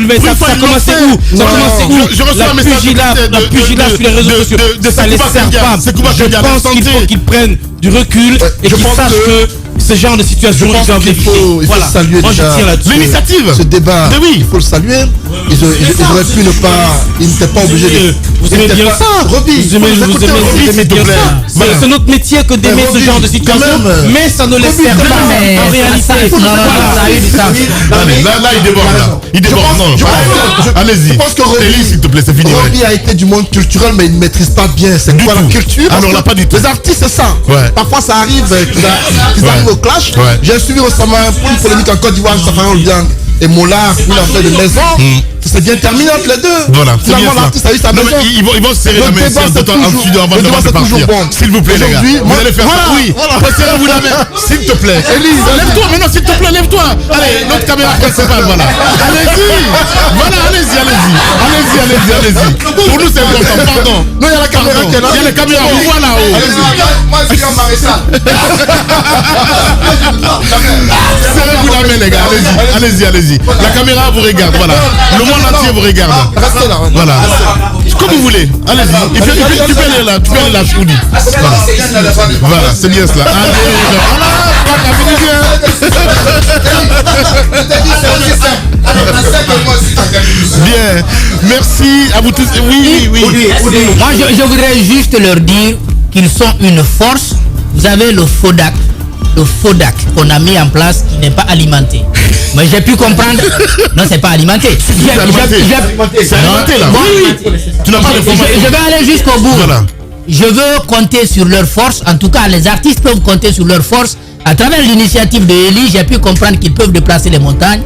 Mais ça commençait où? Ça commençait où? Je reçois un message la pugilat sur les réseaux sociaux. Ça les sert pas. Je pense qu'il faut qu'ils prennent du recul et qu'ils sachent que ce genre de situation, il faut saluer l'initiative. Ce débat, il faut le saluer. Ils auraient pu ne pas, ils n'étaient pas obligés de. Vous aimez bien ça? Vous aimez bien ça? C'est notre métier que d'aimer ce genre de situation, mais ça ne les sert pas en réalité. Là, il déborde. Il déborde. Allez-y. Je pense que Elie, s'il te plaît, c'est fini. Roby a été du monde culturel, mais il ne maîtrise pas bien. C'est quoi la culture? Alors là, pas du tout. Les artistes, c'est ça. Parfois, ça arrive qu'ils arrivent au clash. J'ai suivi récemment une polémique en Côte d'Ivoire, Safari Olbiang et Mola, une affaire de maison. C'est bien terminé entre les deux. Voilà. Finalement, l'artiste a eu sa maison. Ils vont serrer la main en studio avant de partir. S'il vous plaît, les gars. Vous allez faire ça. Oui. Serrez-vous la main. S'il te plaît. Élise, lève-toi. Mais non, s'il te plaît, lève-toi. Allez, notre caméra principale, voilà. Allez-y. Voilà, allez-y. Pour nous, c'est important. Pardon. Non, il y a la caméra qui est là. Il y a la caméra. On voit là-haut. Moi, je suis en maréchal. Serrez-vous la main, les gars. Allez-y. La caméra vous regarde. Voilà. Le monde entier vous regarde. Restez là. Voilà. Comme vous voulez. Allez-y. Tu peux aller là. Choudi. Voilà, c'est bien cela. Bien. Merci à vous tous. Oui. Moi, je voudrais juste leur dire qu'ils sont une force. Vous avez le FODAC. Le FODAC qu'on a mis en place qui n'est pas alimenté. Mais j'ai pu comprendre. Non, c'est pas alimenté. C'est alimenté là. Oui. Tu n'as pas d'informations. Je vais aller jusqu'au bout. Voilà. Je veux compter sur leur force. En tout cas, les artistes peuvent compter sur leur force. À travers l'initiative de Elie, j'ai pu comprendre qu'ils peuvent déplacer les montagnes.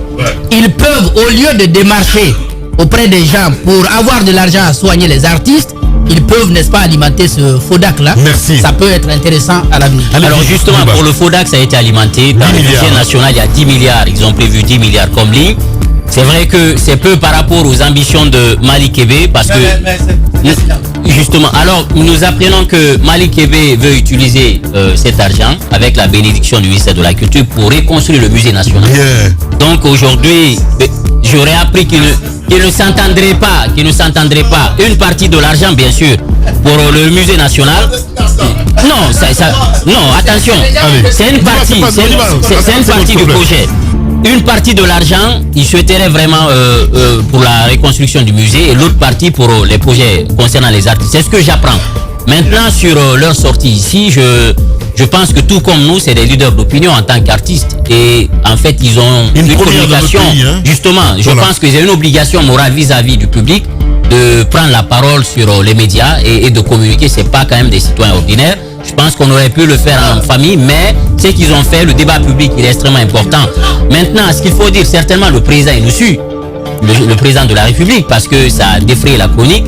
Ils peuvent, au lieu de démarcher auprès des gens pour avoir de l'argent à soigner les artistes, ils peuvent, n'est-ce pas, alimenter ce FODAC là. Merci. Ça peut être intéressant à l'avenir. Alors justement, pour le FODAC, ça a été alimenté. Dans le budget national, il y a 10 milliards. Ils ont prévu 10 milliards comme ligne. C'est vrai que c'est peu par rapport aux ambitions de Mali Kébé parce que justement, alors nous apprenons que Mali Kébé veut utiliser cet argent avec la bénédiction du ministère de la Culture pour reconstruire le musée national. Donc aujourd'hui, j'aurais appris qu'il ne s'entendrait pas, une partie de l'argent bien sûr pour le musée national. Non, attention, c'est une partie du projet. Une partie de l'argent, ils souhaiteraient vraiment pour la reconstruction du musée et l'autre partie pour les projets concernant les artistes. C'est ce que j'apprends. Maintenant, sur leur sortie ici, je pense que tout comme nous, c'est des leaders d'opinion en tant qu'artistes. Et en fait, ils ont une communication. Pays, hein. Justement, je pense qu'ils ont une obligation morale vis-à-vis du public de prendre la parole sur les médias et de communiquer. C'est pas quand même des citoyens ordinaires. Je pense qu'on aurait pu le faire en famille, mais ce qu'ils ont fait, le débat public, il est extrêmement important. Maintenant, ce qu'il faut dire, certainement, le président, il nous suit, le président de la République, parce que ça a défrayé la chronique.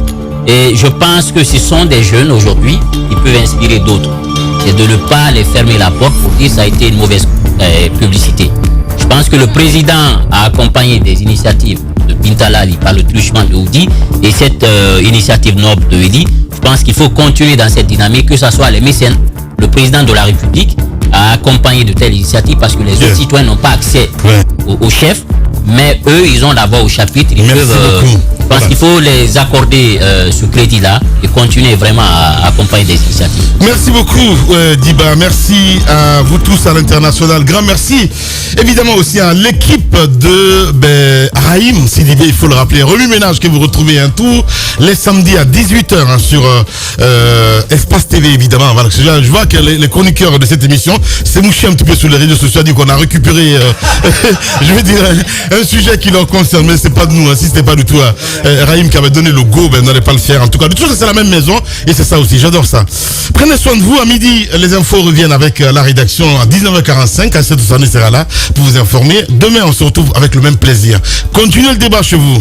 Et je pense que ce sont des jeunes aujourd'hui qui peuvent inspirer d'autres. C'est de ne pas les fermer la porte pour dire que ça a été une mauvaise publicité. Je pense que le président a accompagné des initiatives de Bintalali par le truchement de Oudi et cette initiative noble de Elie. Je pense qu'il faut continuer dans cette dynamique, que ce soit les mécènes, le président de la République a accompagné de telles initiatives parce que les autres citoyens n'ont pas accès au chef, mais eux, ils ont la voix au chapitre, ils peuvent... Je pense qu'il faut les accorder ce crédit-là et continuer vraiment à accompagner des initiatives. Merci beaucoup, Diba. Merci à vous tous à l'international. Grand merci. Évidemment aussi à l'équipe de Raïm Sidibé, il faut le rappeler. Remue Ménage que vous retrouvez un tour les samedis à 18h sur Espace TV, évidemment. Voilà. Je vois que les chroniqueurs de cette émission s'est mouché un petit peu sur les réseaux sociaux, dit qu'on a récupéré, je vais dire, un sujet qui leur concerne, mais c'est pas de nous, hein, si c'était pas du tout Raïm qui avait donné le go, ben n'allait pas le faire. En tout cas, de toute façon, c'est la même maison et c'est ça aussi. J'adore ça. Prenez soin de vous. À midi, les infos reviennent avec la rédaction à 19h45. À cette sera là pour vous informer. Demain, on se retrouve avec le même plaisir. Continuez le débat chez vous.